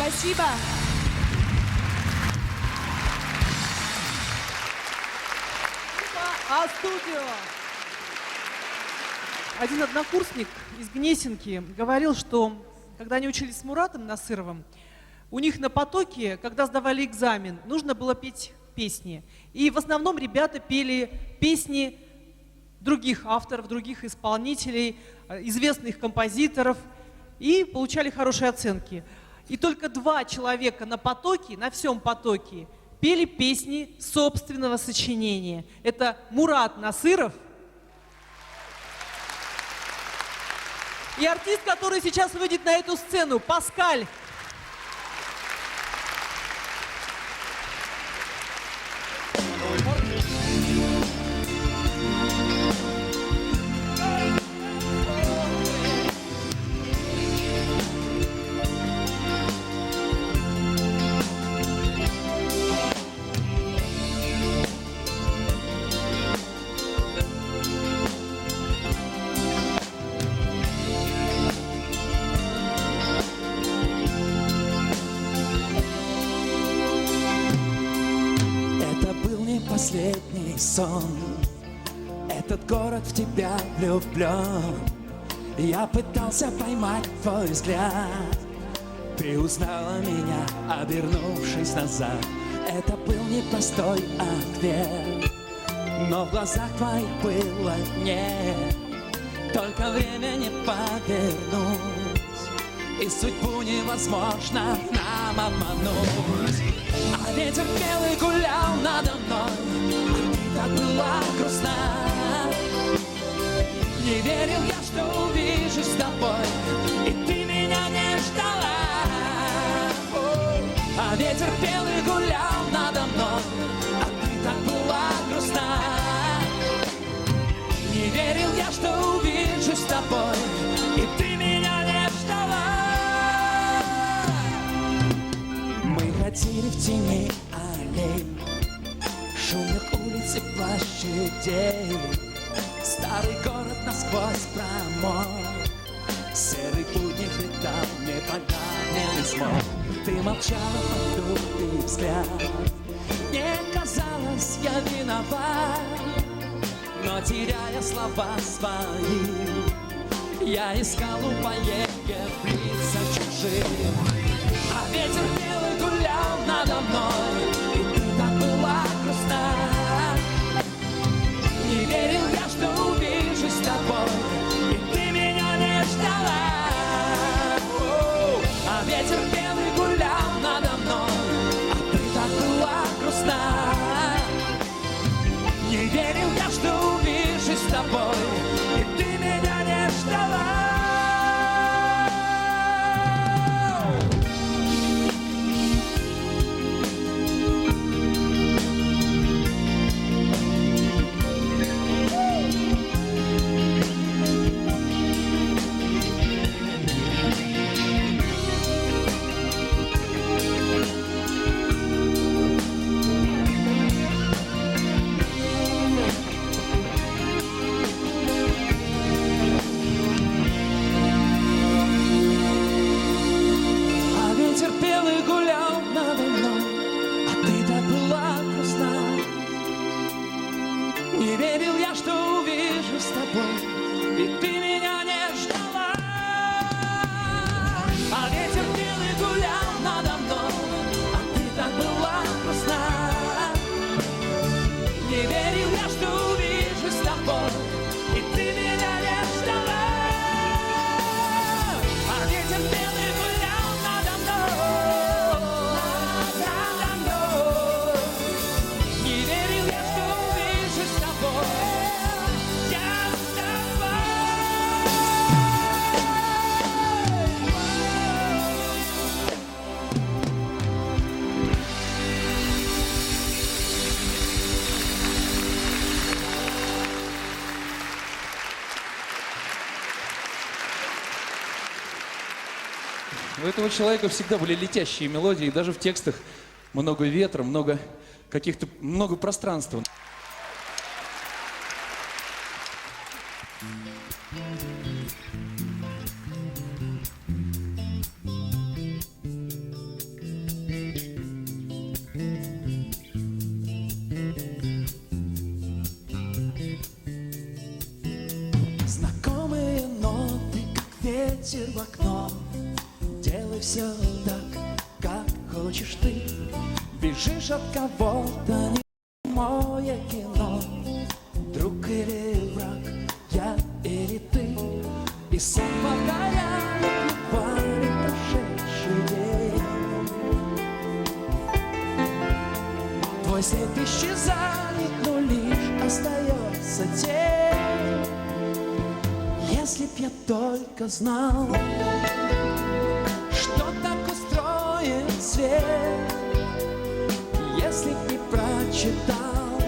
Спасибо. А-студио. Один однокурсник из Гнесинки говорил, что когда они учились с Муратом Насыровым, у них на потоке, когда сдавали экзамен, нужно было петь песни. И в основном ребята пели песни других авторов, других исполнителей, известных композиторов, и получали хорошие оценки. И только 2 человека на потоке, на всем потоке, пели песни собственного сочинения. Это Мурат Насыров и артист, который сейчас выйдет на эту сцену, Паскаль. Последний сон, этот город в тебя влюблен. Я пытался поймать твой взгляд. Ты узнала меня, обернувшись назад. Это был непростой ответ, но в глазах твоих было нет. Только время не повернуть, и судьбу невозможно нам обмануть. А ветер белый гулял надо мной, а ты так была грустна. Не верил я, что увижусь с тобой, и ты меня не ждала. А ветер белый гулял надо мной, а ты так была грустна. Не верил я, что увижусь с тобой, и ты меня не ждала. Мы ходили в тени аллей, шумных улиц и площадей. Старый город насквозь промок, серый будний летал непонятный смог. Ты молчала, потупив взгляд. Мне казалось, я виноват, но теряя слова свои, я искал упоение в лицах чужих. А ветер белый гулял надо мной, и ты так была грустна. Не верил я, что увижусь с тобой, и ты меня не ждала. А ветер белый гулял надо мной, а ты так была грустна. Не верил я, что увижусь с тобой, и ты меня не ждала. У этого человека всегда были летящие мелодии, даже в текстах много ветра, много пространства. Знакомые ноты, как ветер в окно. Делай все так, как хочешь ты. Бежишь от кого-то, не мое кино. Друг или враг, я или ты. И сон повторяет едва не прошедший день. Твой след исчезает, но лишь остается тень. Если б я только знал, что так устроен свет, если б не прочитал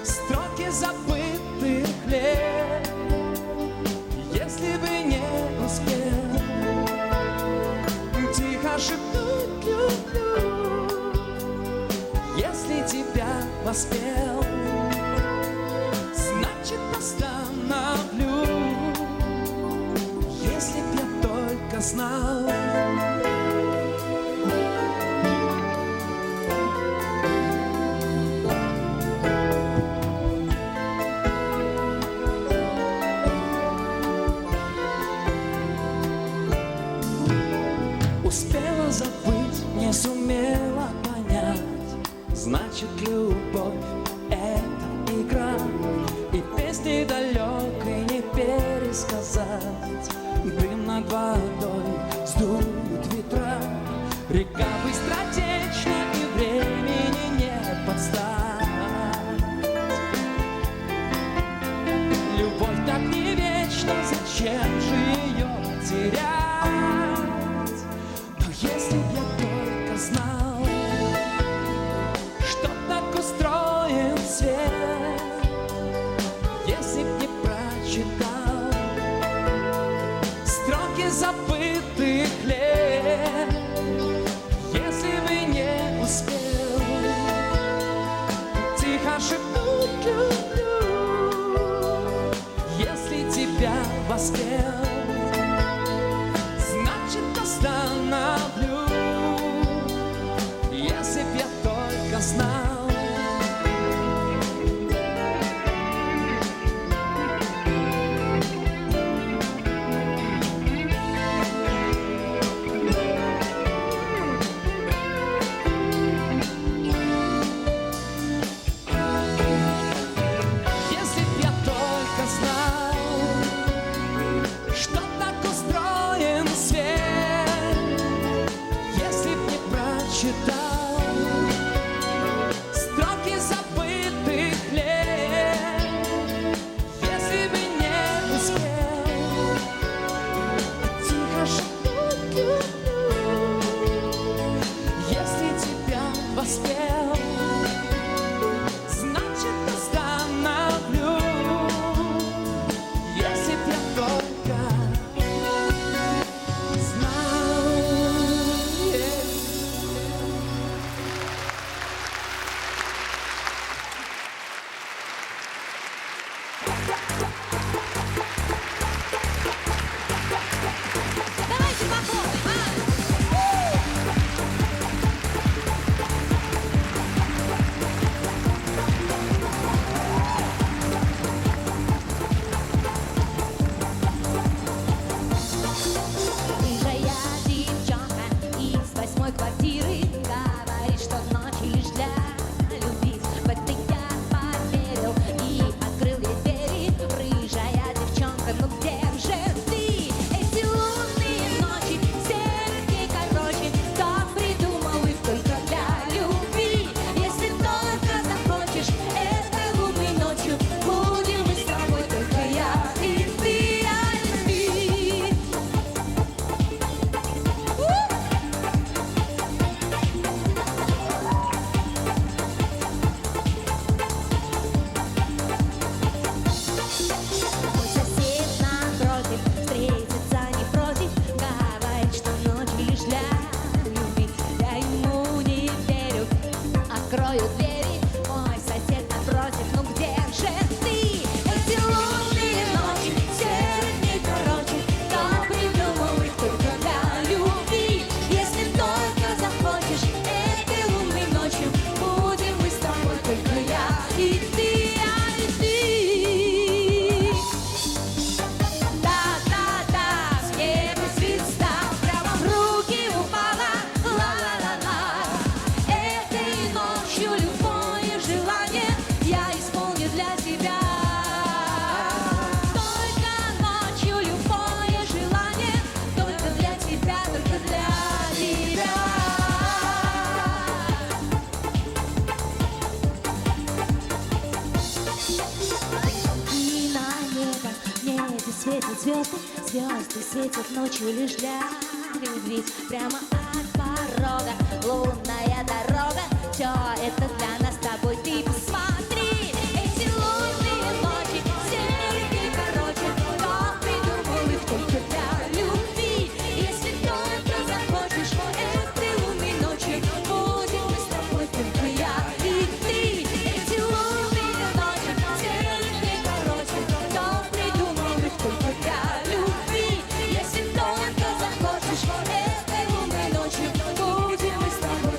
строки забытых лет, если бы не успел тихо шепнуть люблю, если тебя воспел, значит остановлю, если б я только знал. значит любовь — это игра. И песни далекой не пересказать. Дым над водой сдует ветра. Река быстротечна и времени не подстать. Любовь так не вечна, зачем же ее терять? Но если б я только знал, что так устроен свет, если б не прочитал строки забытых лет, если бы не успел тихо шепнуть люблю, если тебя воспел, значит остановлю, если б я только знал. Если б я только знал, что так устроен свет, если б не прочитал строки забытых лет, если бы не успел тихо шепнуть люблю, если тебя воспел, значит остановлю, если б я только знал. Давайте похлопаем, Рыжая девчонка из 8-й квартиры говорит, что ночи лишь для любви. В это я поверил и открыл ей двери. Рыжая девчонка, ну где же ты? Эти лунные ночи, серых дней короче, кто придумал их только для любви? Если только захочешь, этой лунной ночью будем мы с тобой, только я и ты, о любви. Мой сосед напротив встретиться не против, говорит, что ночь лишь для любви. Я ему не верю, открою двери. Мой сосед напротив, ну где же ты? Эти лунные ночи, серых дней короче, кто придумал их только для любви? Если только захочешь, этой лунной ночью будем мы с тобой, только я и ты, а и ты. Да-да-да, с неба звезда прямо в руки упала. Ла-ла-ла-ла. Этой ночью любое желание я исполню для тебя. Только ночью любое желание, только для тебя, только для тебя. И на небе светят звезды, звезды светят ночью лишь для любви. Прямо от порога лунная дорога, все это для нас с тобой, ты посмотри. Эти лунные ночи, серые дни короче, кто придумал их только для любви? Если только захочешь, этой лунной ночью будем мы с тобой, только я и ты. Эти лунные ночи, серые дни короче, кто придумал их только для любви? Если только захочешь, этой лунной ночью будем мы с тобой,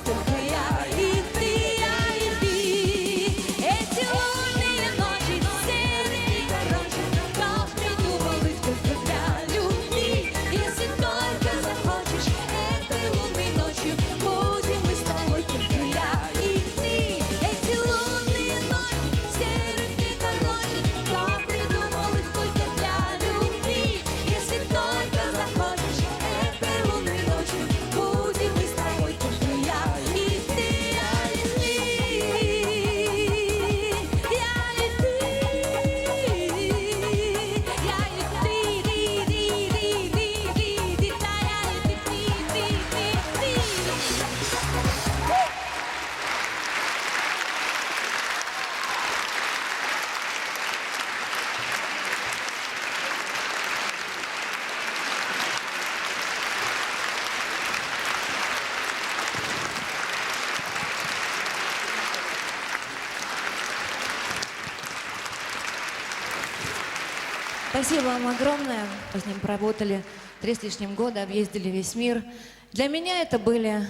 Спасибо вам огромное. Мы с ним проработали 3 с лишним года, объездили весь мир. Для меня это были,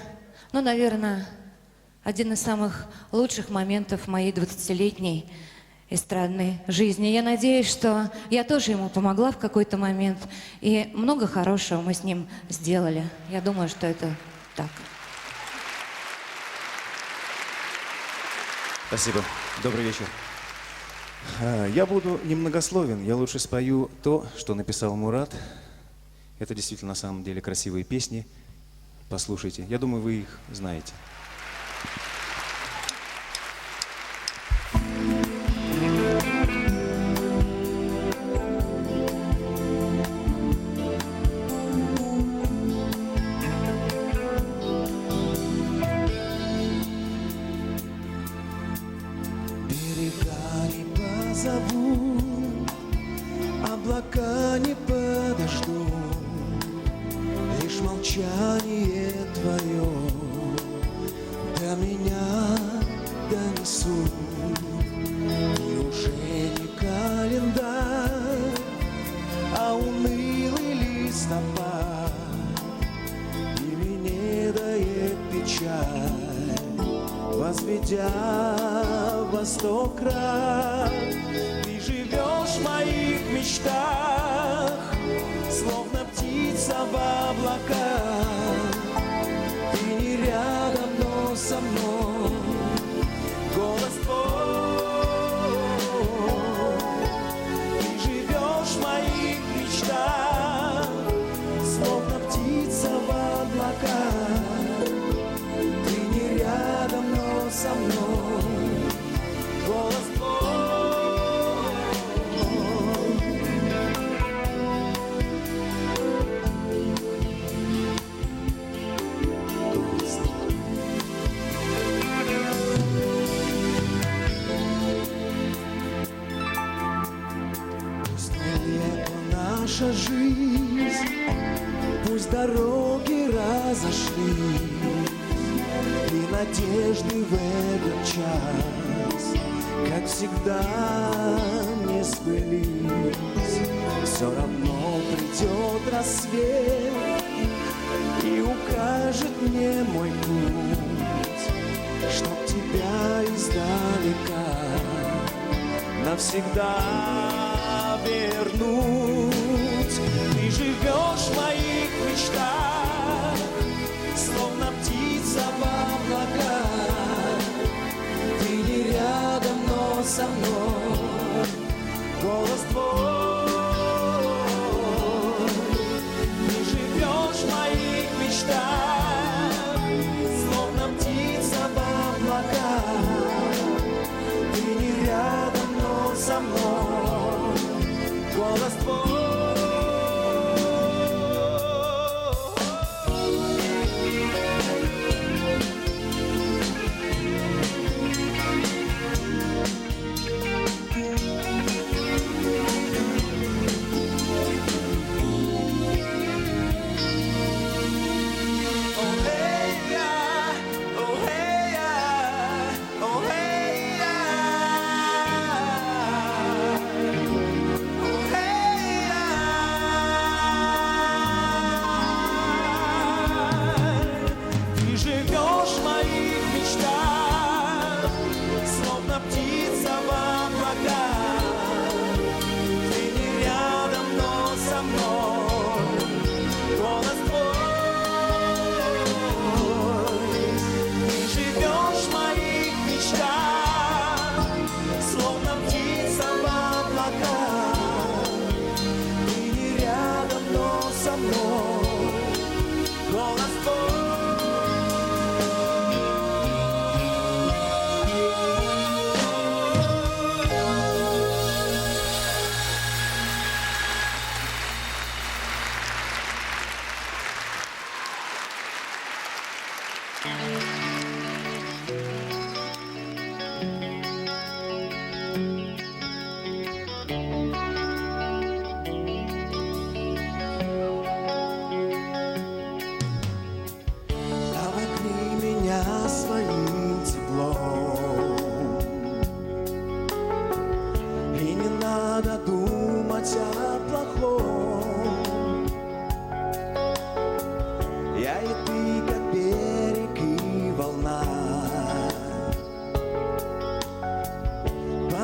ну, наверное, один из самых лучших моментов моей 20-летней эстрадной жизни. Я надеюсь, что я тоже ему помогла в какой-то момент. И много хорошего мы с ним сделали. Я думаю, что это так. Спасибо. Добрый вечер. Я буду немногословен. Я лучше спою то, что написал Мурат. Это действительно на самом деле красивые песни. Послушайте. Я думаю, вы их знаете. Берега не позову, облака не подожду, лишь молчание твое до меня донесу. Неужели календарь, а унылый листопад или не дает печаль, возведя во 100 крат? Ты живешь в моих мечтах, словно птица в облаках. Ты не рядом, но со мной. Голос твой. Ты живешь в моих мечтах, словно птица в облаках. Ты не рядом, но со мной. Голос твой. Пусть нелепа наша жизнь, пусть дороги разошлись, и надежды в этот час, как всегда, не сбылись. Все равно придет рассвет и укажет мне мой путь, чтоб тебя издалека навсегда вернуть. Ты живешь в моих мечтах, словно птица в облаках. Ты не рядом, но со мной. Голос твой. Ты живешь в моих мечтах, словно птица в облаках. Ты не рядом, но со мной. Голос твой.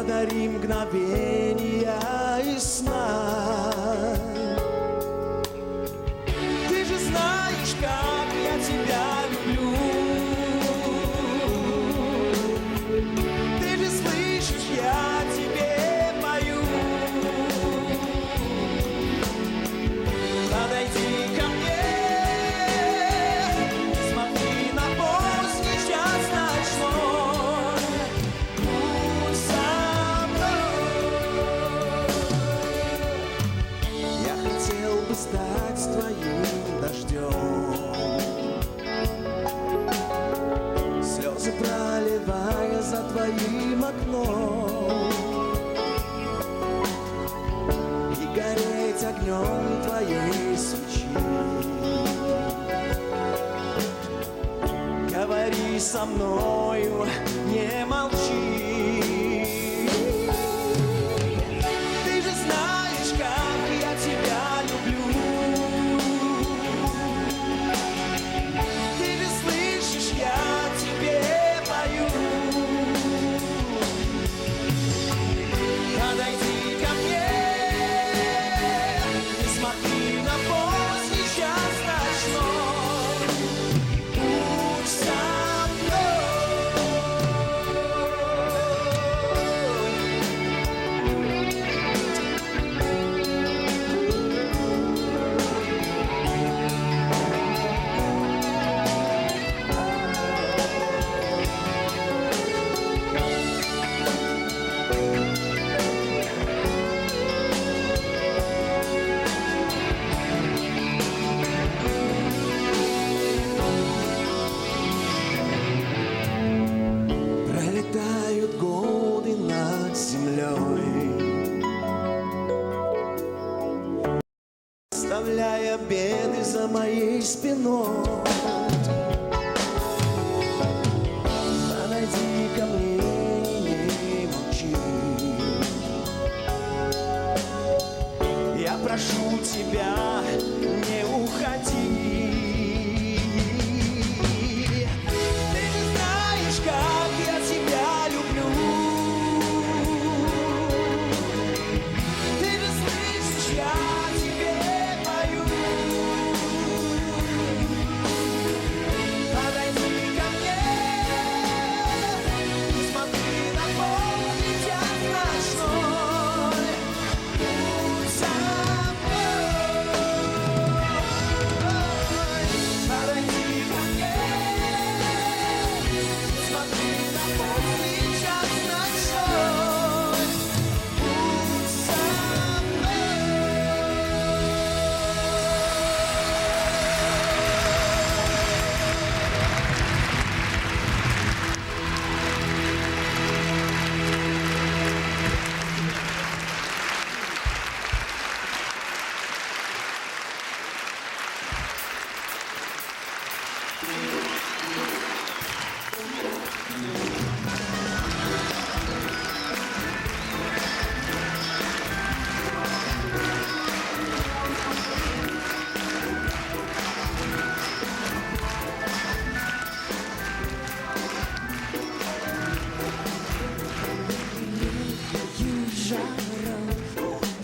подари мгновения и сна. Ты же знаешь, как я тебя люблю. Ты же слышишь, я тебе пою. Подойди ко мне, смотри на поздний час ночной. Будь со мной. Я хотел бы стать твоим дождем, слезы проливая за твоим окном, и гореть огнем твоей свечи. Говори со мною, не молчи. Ты же знаешь, как я тебя люблю. Ты же слышишь, я тебе пою. Подойди ко мне, смотри на поздний час ночной. Будь со мной. Пролетают годы над землей, оставляя беды за моей спиной. Подойди ко мне, не молчи. Я прошу тебя, не уходи. Ты же знаешь, как я тебя люблю. Ты же слышишь, я тебе пою. Подойди ко мне, смотри на поздний час ночной. Будь со мной. Подойди ко мне, смотри на поздний час ночной. Будь со мной.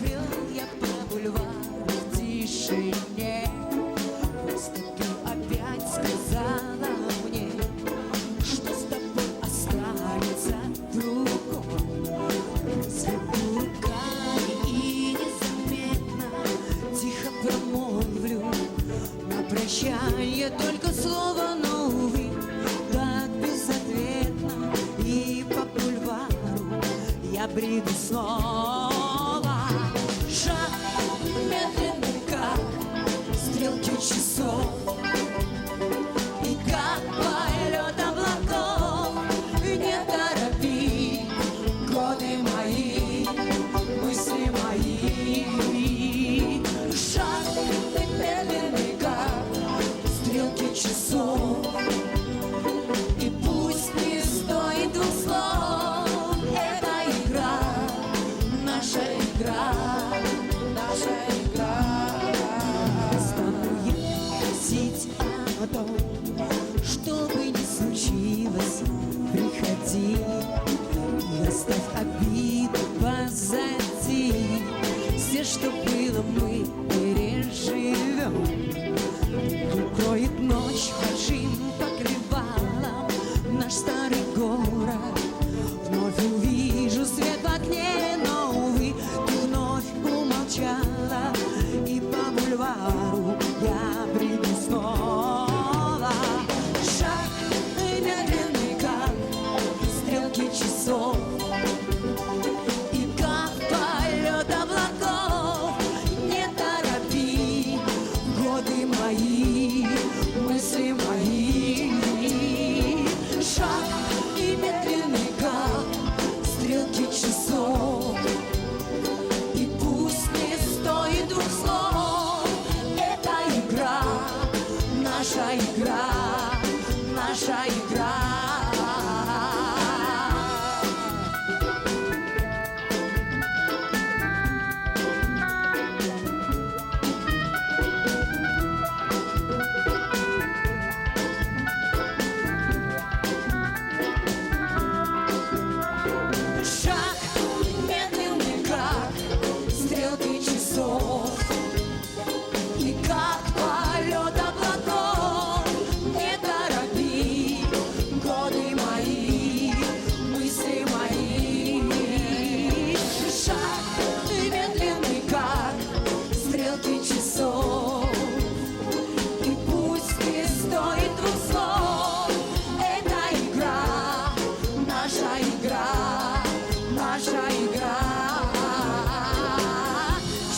Брел я по бульвару в тишине. Просто ты опять сказала мне, что с тобой останется другой. Разведу руками и незаметно тихо промолвлю на прощание только слово «новый». Так безответно и по бульвару я бреду снова. Шаг медленный, как стрелки часов, и как полет облаков. Не торопи годы мои, мысли мои. Шаг медленный, как стрелки часов, и пусть не стоит двух слов. Эта игра что было, мы переживем. Укроет ночь большим покрывалом наш старый город. Вновь увижу свет в окне, но, увы, ты вновь умолчала. И по бульвару я бреду снова. Шаг медленный, как стрелки часов. И как полет облаков. Не торопи годы мои, мысли мои. Шаг и медленный, как стрелки часов. И пусть не стоит двух слов. Это игра, наша игра, наша игра. Шаг медленный, как стрелки часов. И как полет облаков. Не торопи годы мои, мысли мои. Шаг медленный, как стрелки часов. И пусть не стоит двух слов. Это игра, наша игра, наша игра.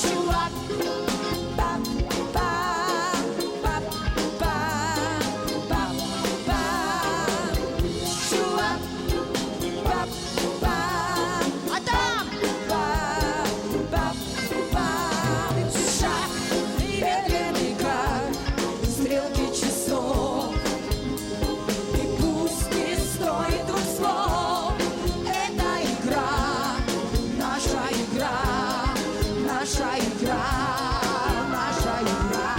Чувак, па-па, па-па, па-па. Чувак, па-па, а там па-па. Шаг медленный, как стрелки часов. И пусть не стоит двух слов. Это игра, наша игра, наша игра, наша игра.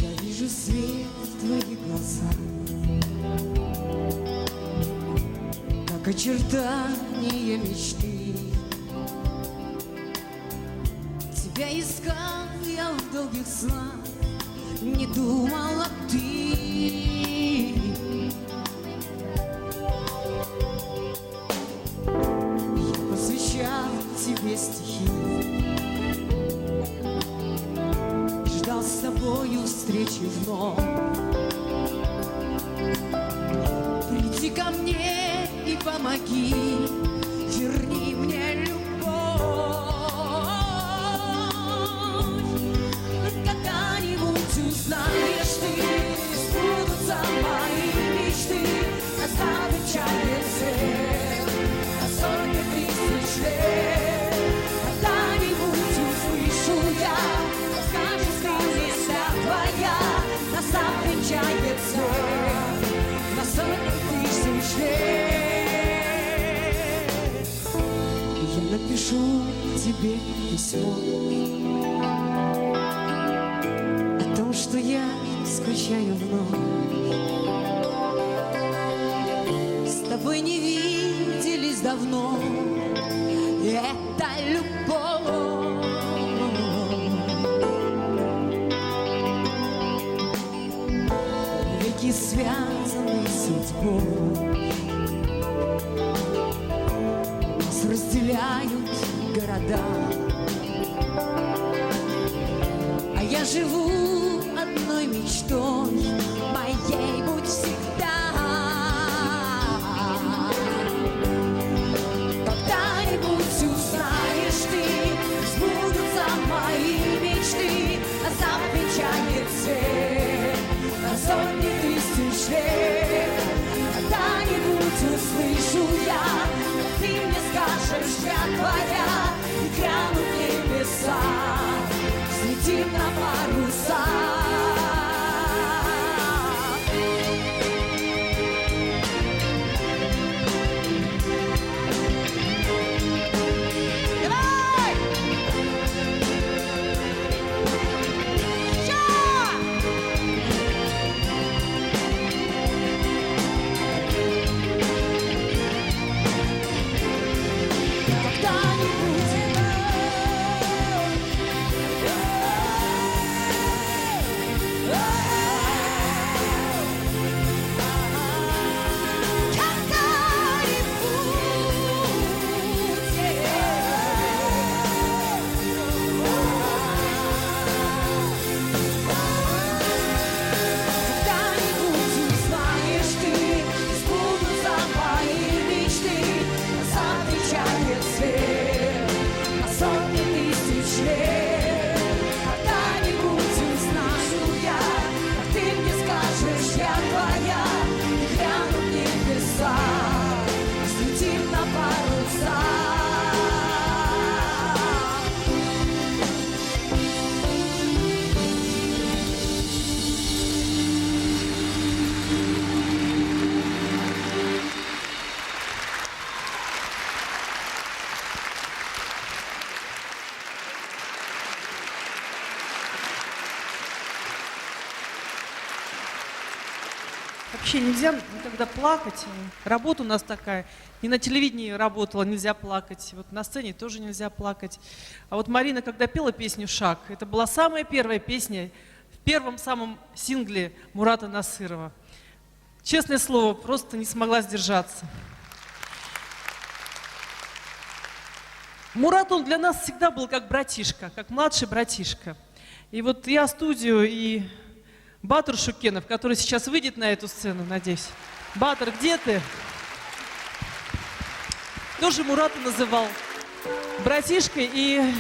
Я вижу свет в твоих глазах, как очертания мечты. Тебя искал я в долгих снах, не думала ты. Я посвящал тебе стихи, ждал с тобою встречи вновь. Приди ко мне и помоги, верни мне любовь. Когда-нибудь узнаешь ты, сбудутся мои мечты. Оставим чайный свет на сотни тысяч лет. Когда-нибудь услышу я, скажешь ты, земля твоя. Оставим чайный свет на сотни тысяч лет. Я напишу тебе письмо о том, что я скучаю вновь. С тобой не виделись давно. Это любовь. Веки связаны судьбой. Нас разделяют города, а я живу одной мечтой, моей будь всегда. Когда-нибудь узнаешь ты, сбудутся мои мечты. Запечатает свет на сотни тысяч лет. Когда-нибудь Вообще нельзя никогда плакать. Работа у нас такая. И на телевидении работала, нельзя плакать. Вот на сцене тоже нельзя плакать. А вот Марина, когда пела песню «Шаг», это была самая первая песня в первом самом сингле Мурата Насырова. Честное слово, просто не смогла сдержаться. Мурат, он для нас всегда был как братишка, как младший братишка. И вот я студию и Батыр Шукенов, который сейчас выйдет на эту сцену, надеюсь. Батыр, где ты? Тоже Мурата называл братишкой, и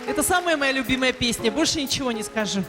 это самая моя любимая песня, больше ничего не скажу.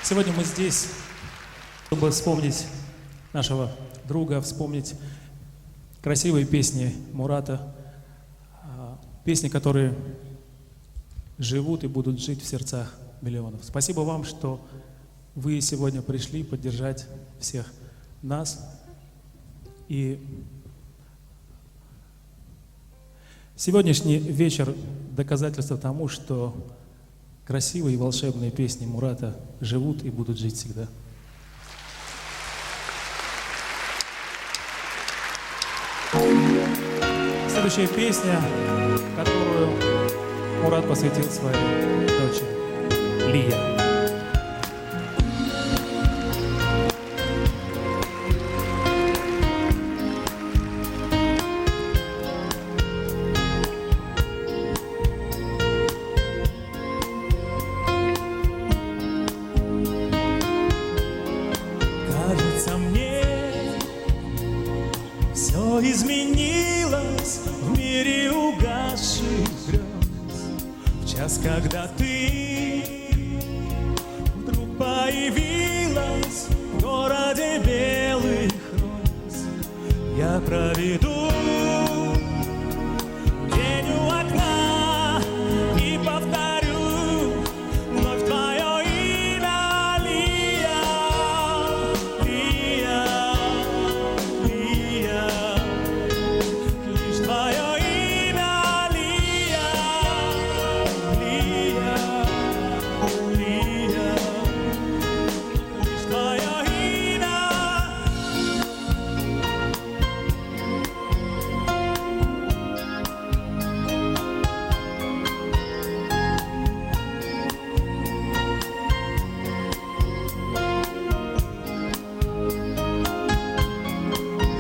Сегодня мы здесь, чтобы вспомнить нашего друга, вспомнить красивые песни Мурата, песни, которые живут и будут жить в сердцах миллионов. Спасибо вам, что вы сегодня пришли поддержать всех нас. И сегодняшний вечер — доказательство тому, что красивые и волшебные песни Мурата живут и будут жить всегда. Следующая песня, которую Мурат посвятил своей дочери Лия. Кажется мне, все изменилось в мире угасших грез. В час, когда ты вдруг появилась в городе белых роз, я проведу день у окна и повторю вновь твое имя, Лия, Лия, Лия. Лишь твое имя, Лия, Лия, Лия. Лишь твое имя.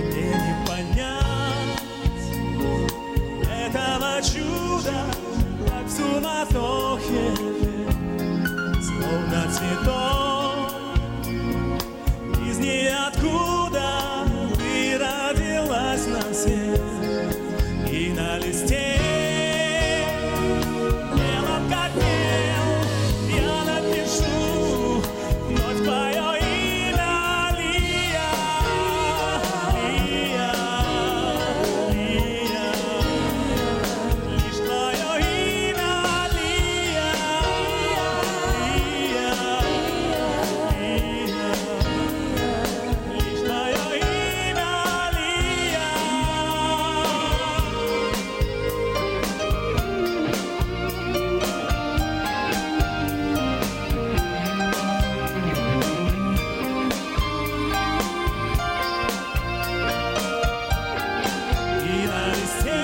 Мне не понять этого чуда, как в суматохе, словно цветок из ниоткуда ты родилась на свет, и на листе белом как мел я напишу вновь твое имя, Лия, Лия, Лия. Лишь твое имя, Лия, Лия, Лия. Лишь твое имя, Лия. И на листе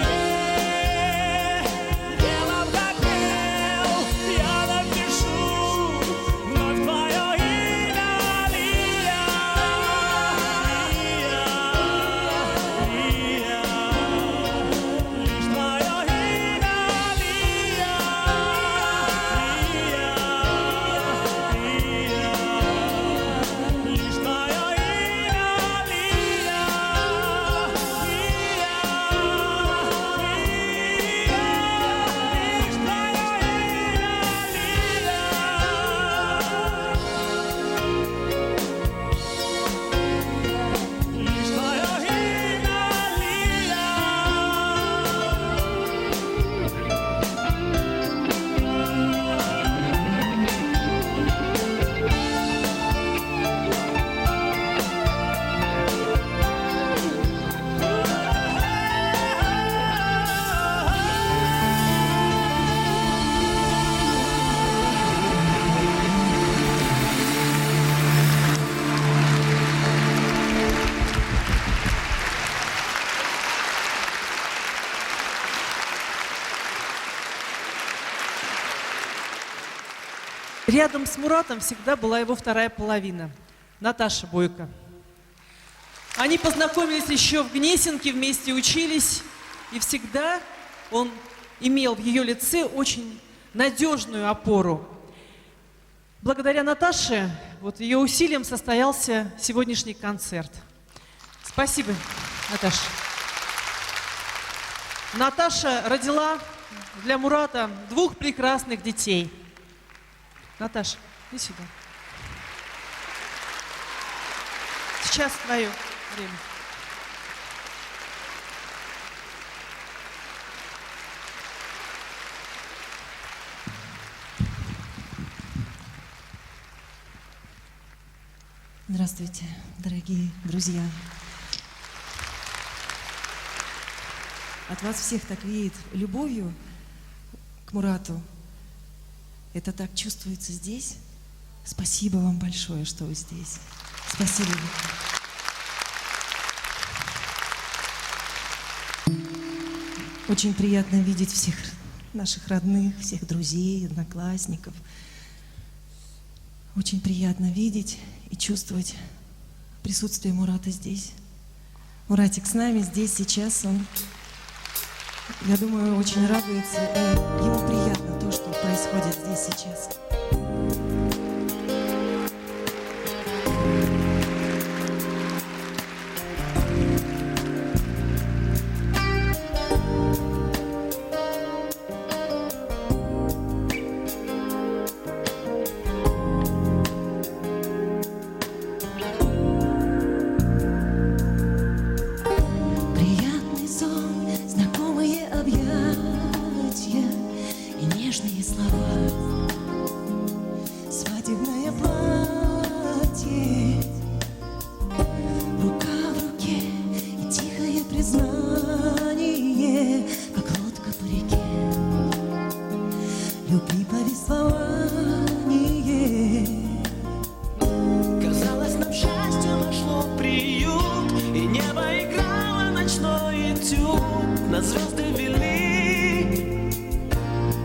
белом как мел я напишу вновь твое имя, Лия, Лия, Лия. Лишь твое имя, Лия, Лия, Лия. Лишь твое имя, Лия, лишь твое имя, Лия. Рядом с Муратом всегда была его вторая половина, Наташа Бойко. Они познакомились еще в Гнесинке, вместе учились, и всегда он имел в ее лице очень надежную опору. Благодаря Наташе, вот ее усилиям состоялся сегодняшний концерт. Спасибо, Наташа. Наташа родила для Мурата 2 прекрасных детей. Наташа, иди сюда. Сейчас твое время. Здравствуйте, дорогие друзья. От вас всех так веет любовью к Мурату. Это так чувствуется здесь. Спасибо вам большое, что вы здесь. Спасибо. Очень приятно видеть всех наших родных, всех друзей, одноклассников. Очень приятно видеть и чувствовать присутствие Мурата здесь. Муратик с нами здесь, сейчас. Он, я думаю, очень радуется. И ему приятно то, что происходит здесь сейчас. Приятный сон, знакомые объятия и нежные слова. Свадебное платье, рука в руке и тихое признание, как лодка по реке. Любви повествование. Казалось, нам счастье нашло приют, и небо играло ночной этюд. Нас звезды вели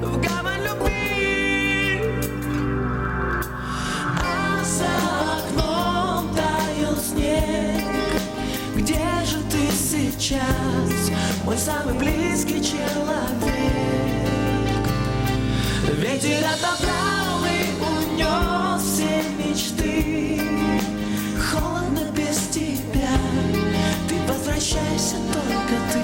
в гавань любви. А за окном таял снег. Где же ты сейчас, мой самый близкий человек? Ветер отобрал и унес все мечты. Холодно без тебя, ты возвращайся, только ты.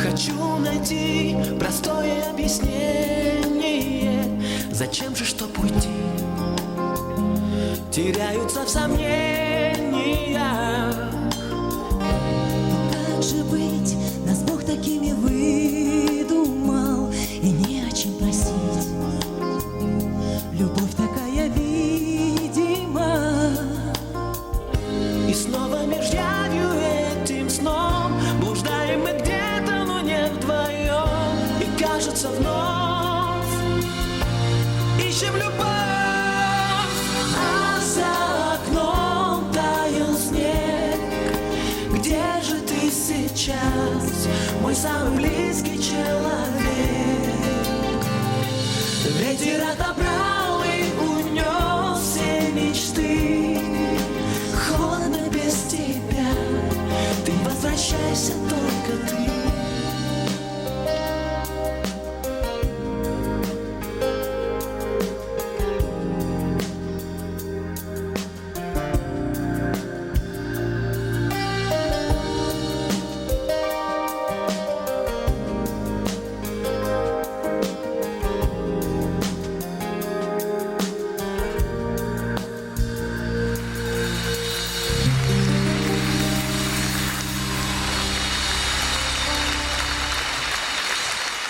Хочу найти простое объяснение. Зачем же, чтоб уйти? Теряются в сомнениях. Как же быть? Нас Бог такими выдумал, и не о чем просить. Любовь такая видима. И снова между явью этим сном блуждаем мы где-то, но не вдвоем. И кажется, вновь ищем любовь. А за окном таял снег. Где же ты сейчас, мой самый близкий человек? Ветер отобрал и унес все мечты. Холодно без тебя, ты возвращайся, только ты.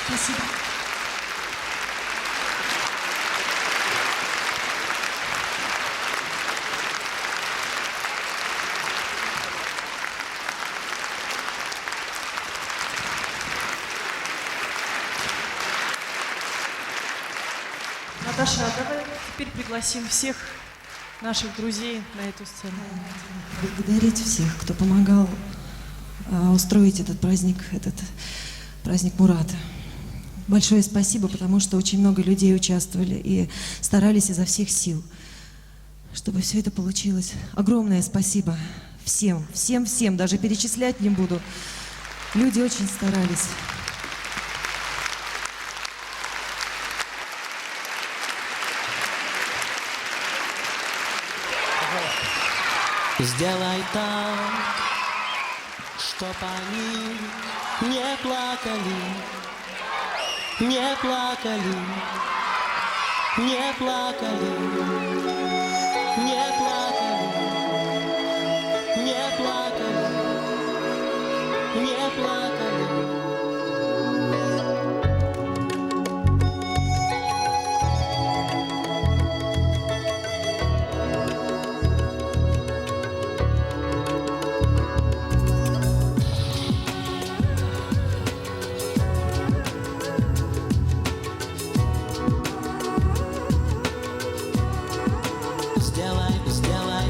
Спасибо. Наташа, а давай теперь пригласим всех наших друзей на эту сцену. Благодарить всех, кто помогал устроить этот праздник Мурата. Большое спасибо, потому что очень много людей участвовали и старались изо всех сил, чтобы все это получилось. Огромное спасибо всем, даже перечислять не буду. Люди очень старались. Сделай так, чтоб они не плакали, не плакали, не плакали, не плакали, не плакали, не плакали. Сделай, сделай,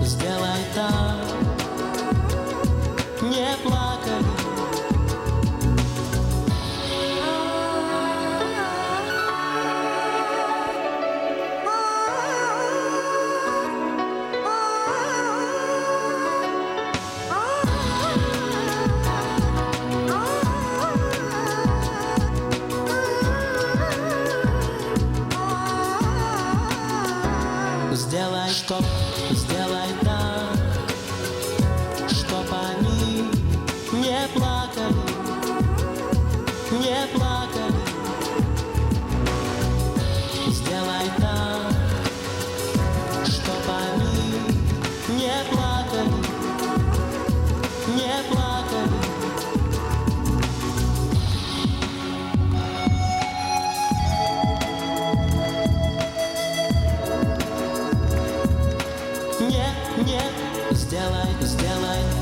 сделай так, не плакали. Сделай, сделай так, чтоб они не плакали, не плакали. Сделай так, чтоб они не плакали, не плакали. Нет, нет, сделай, сделай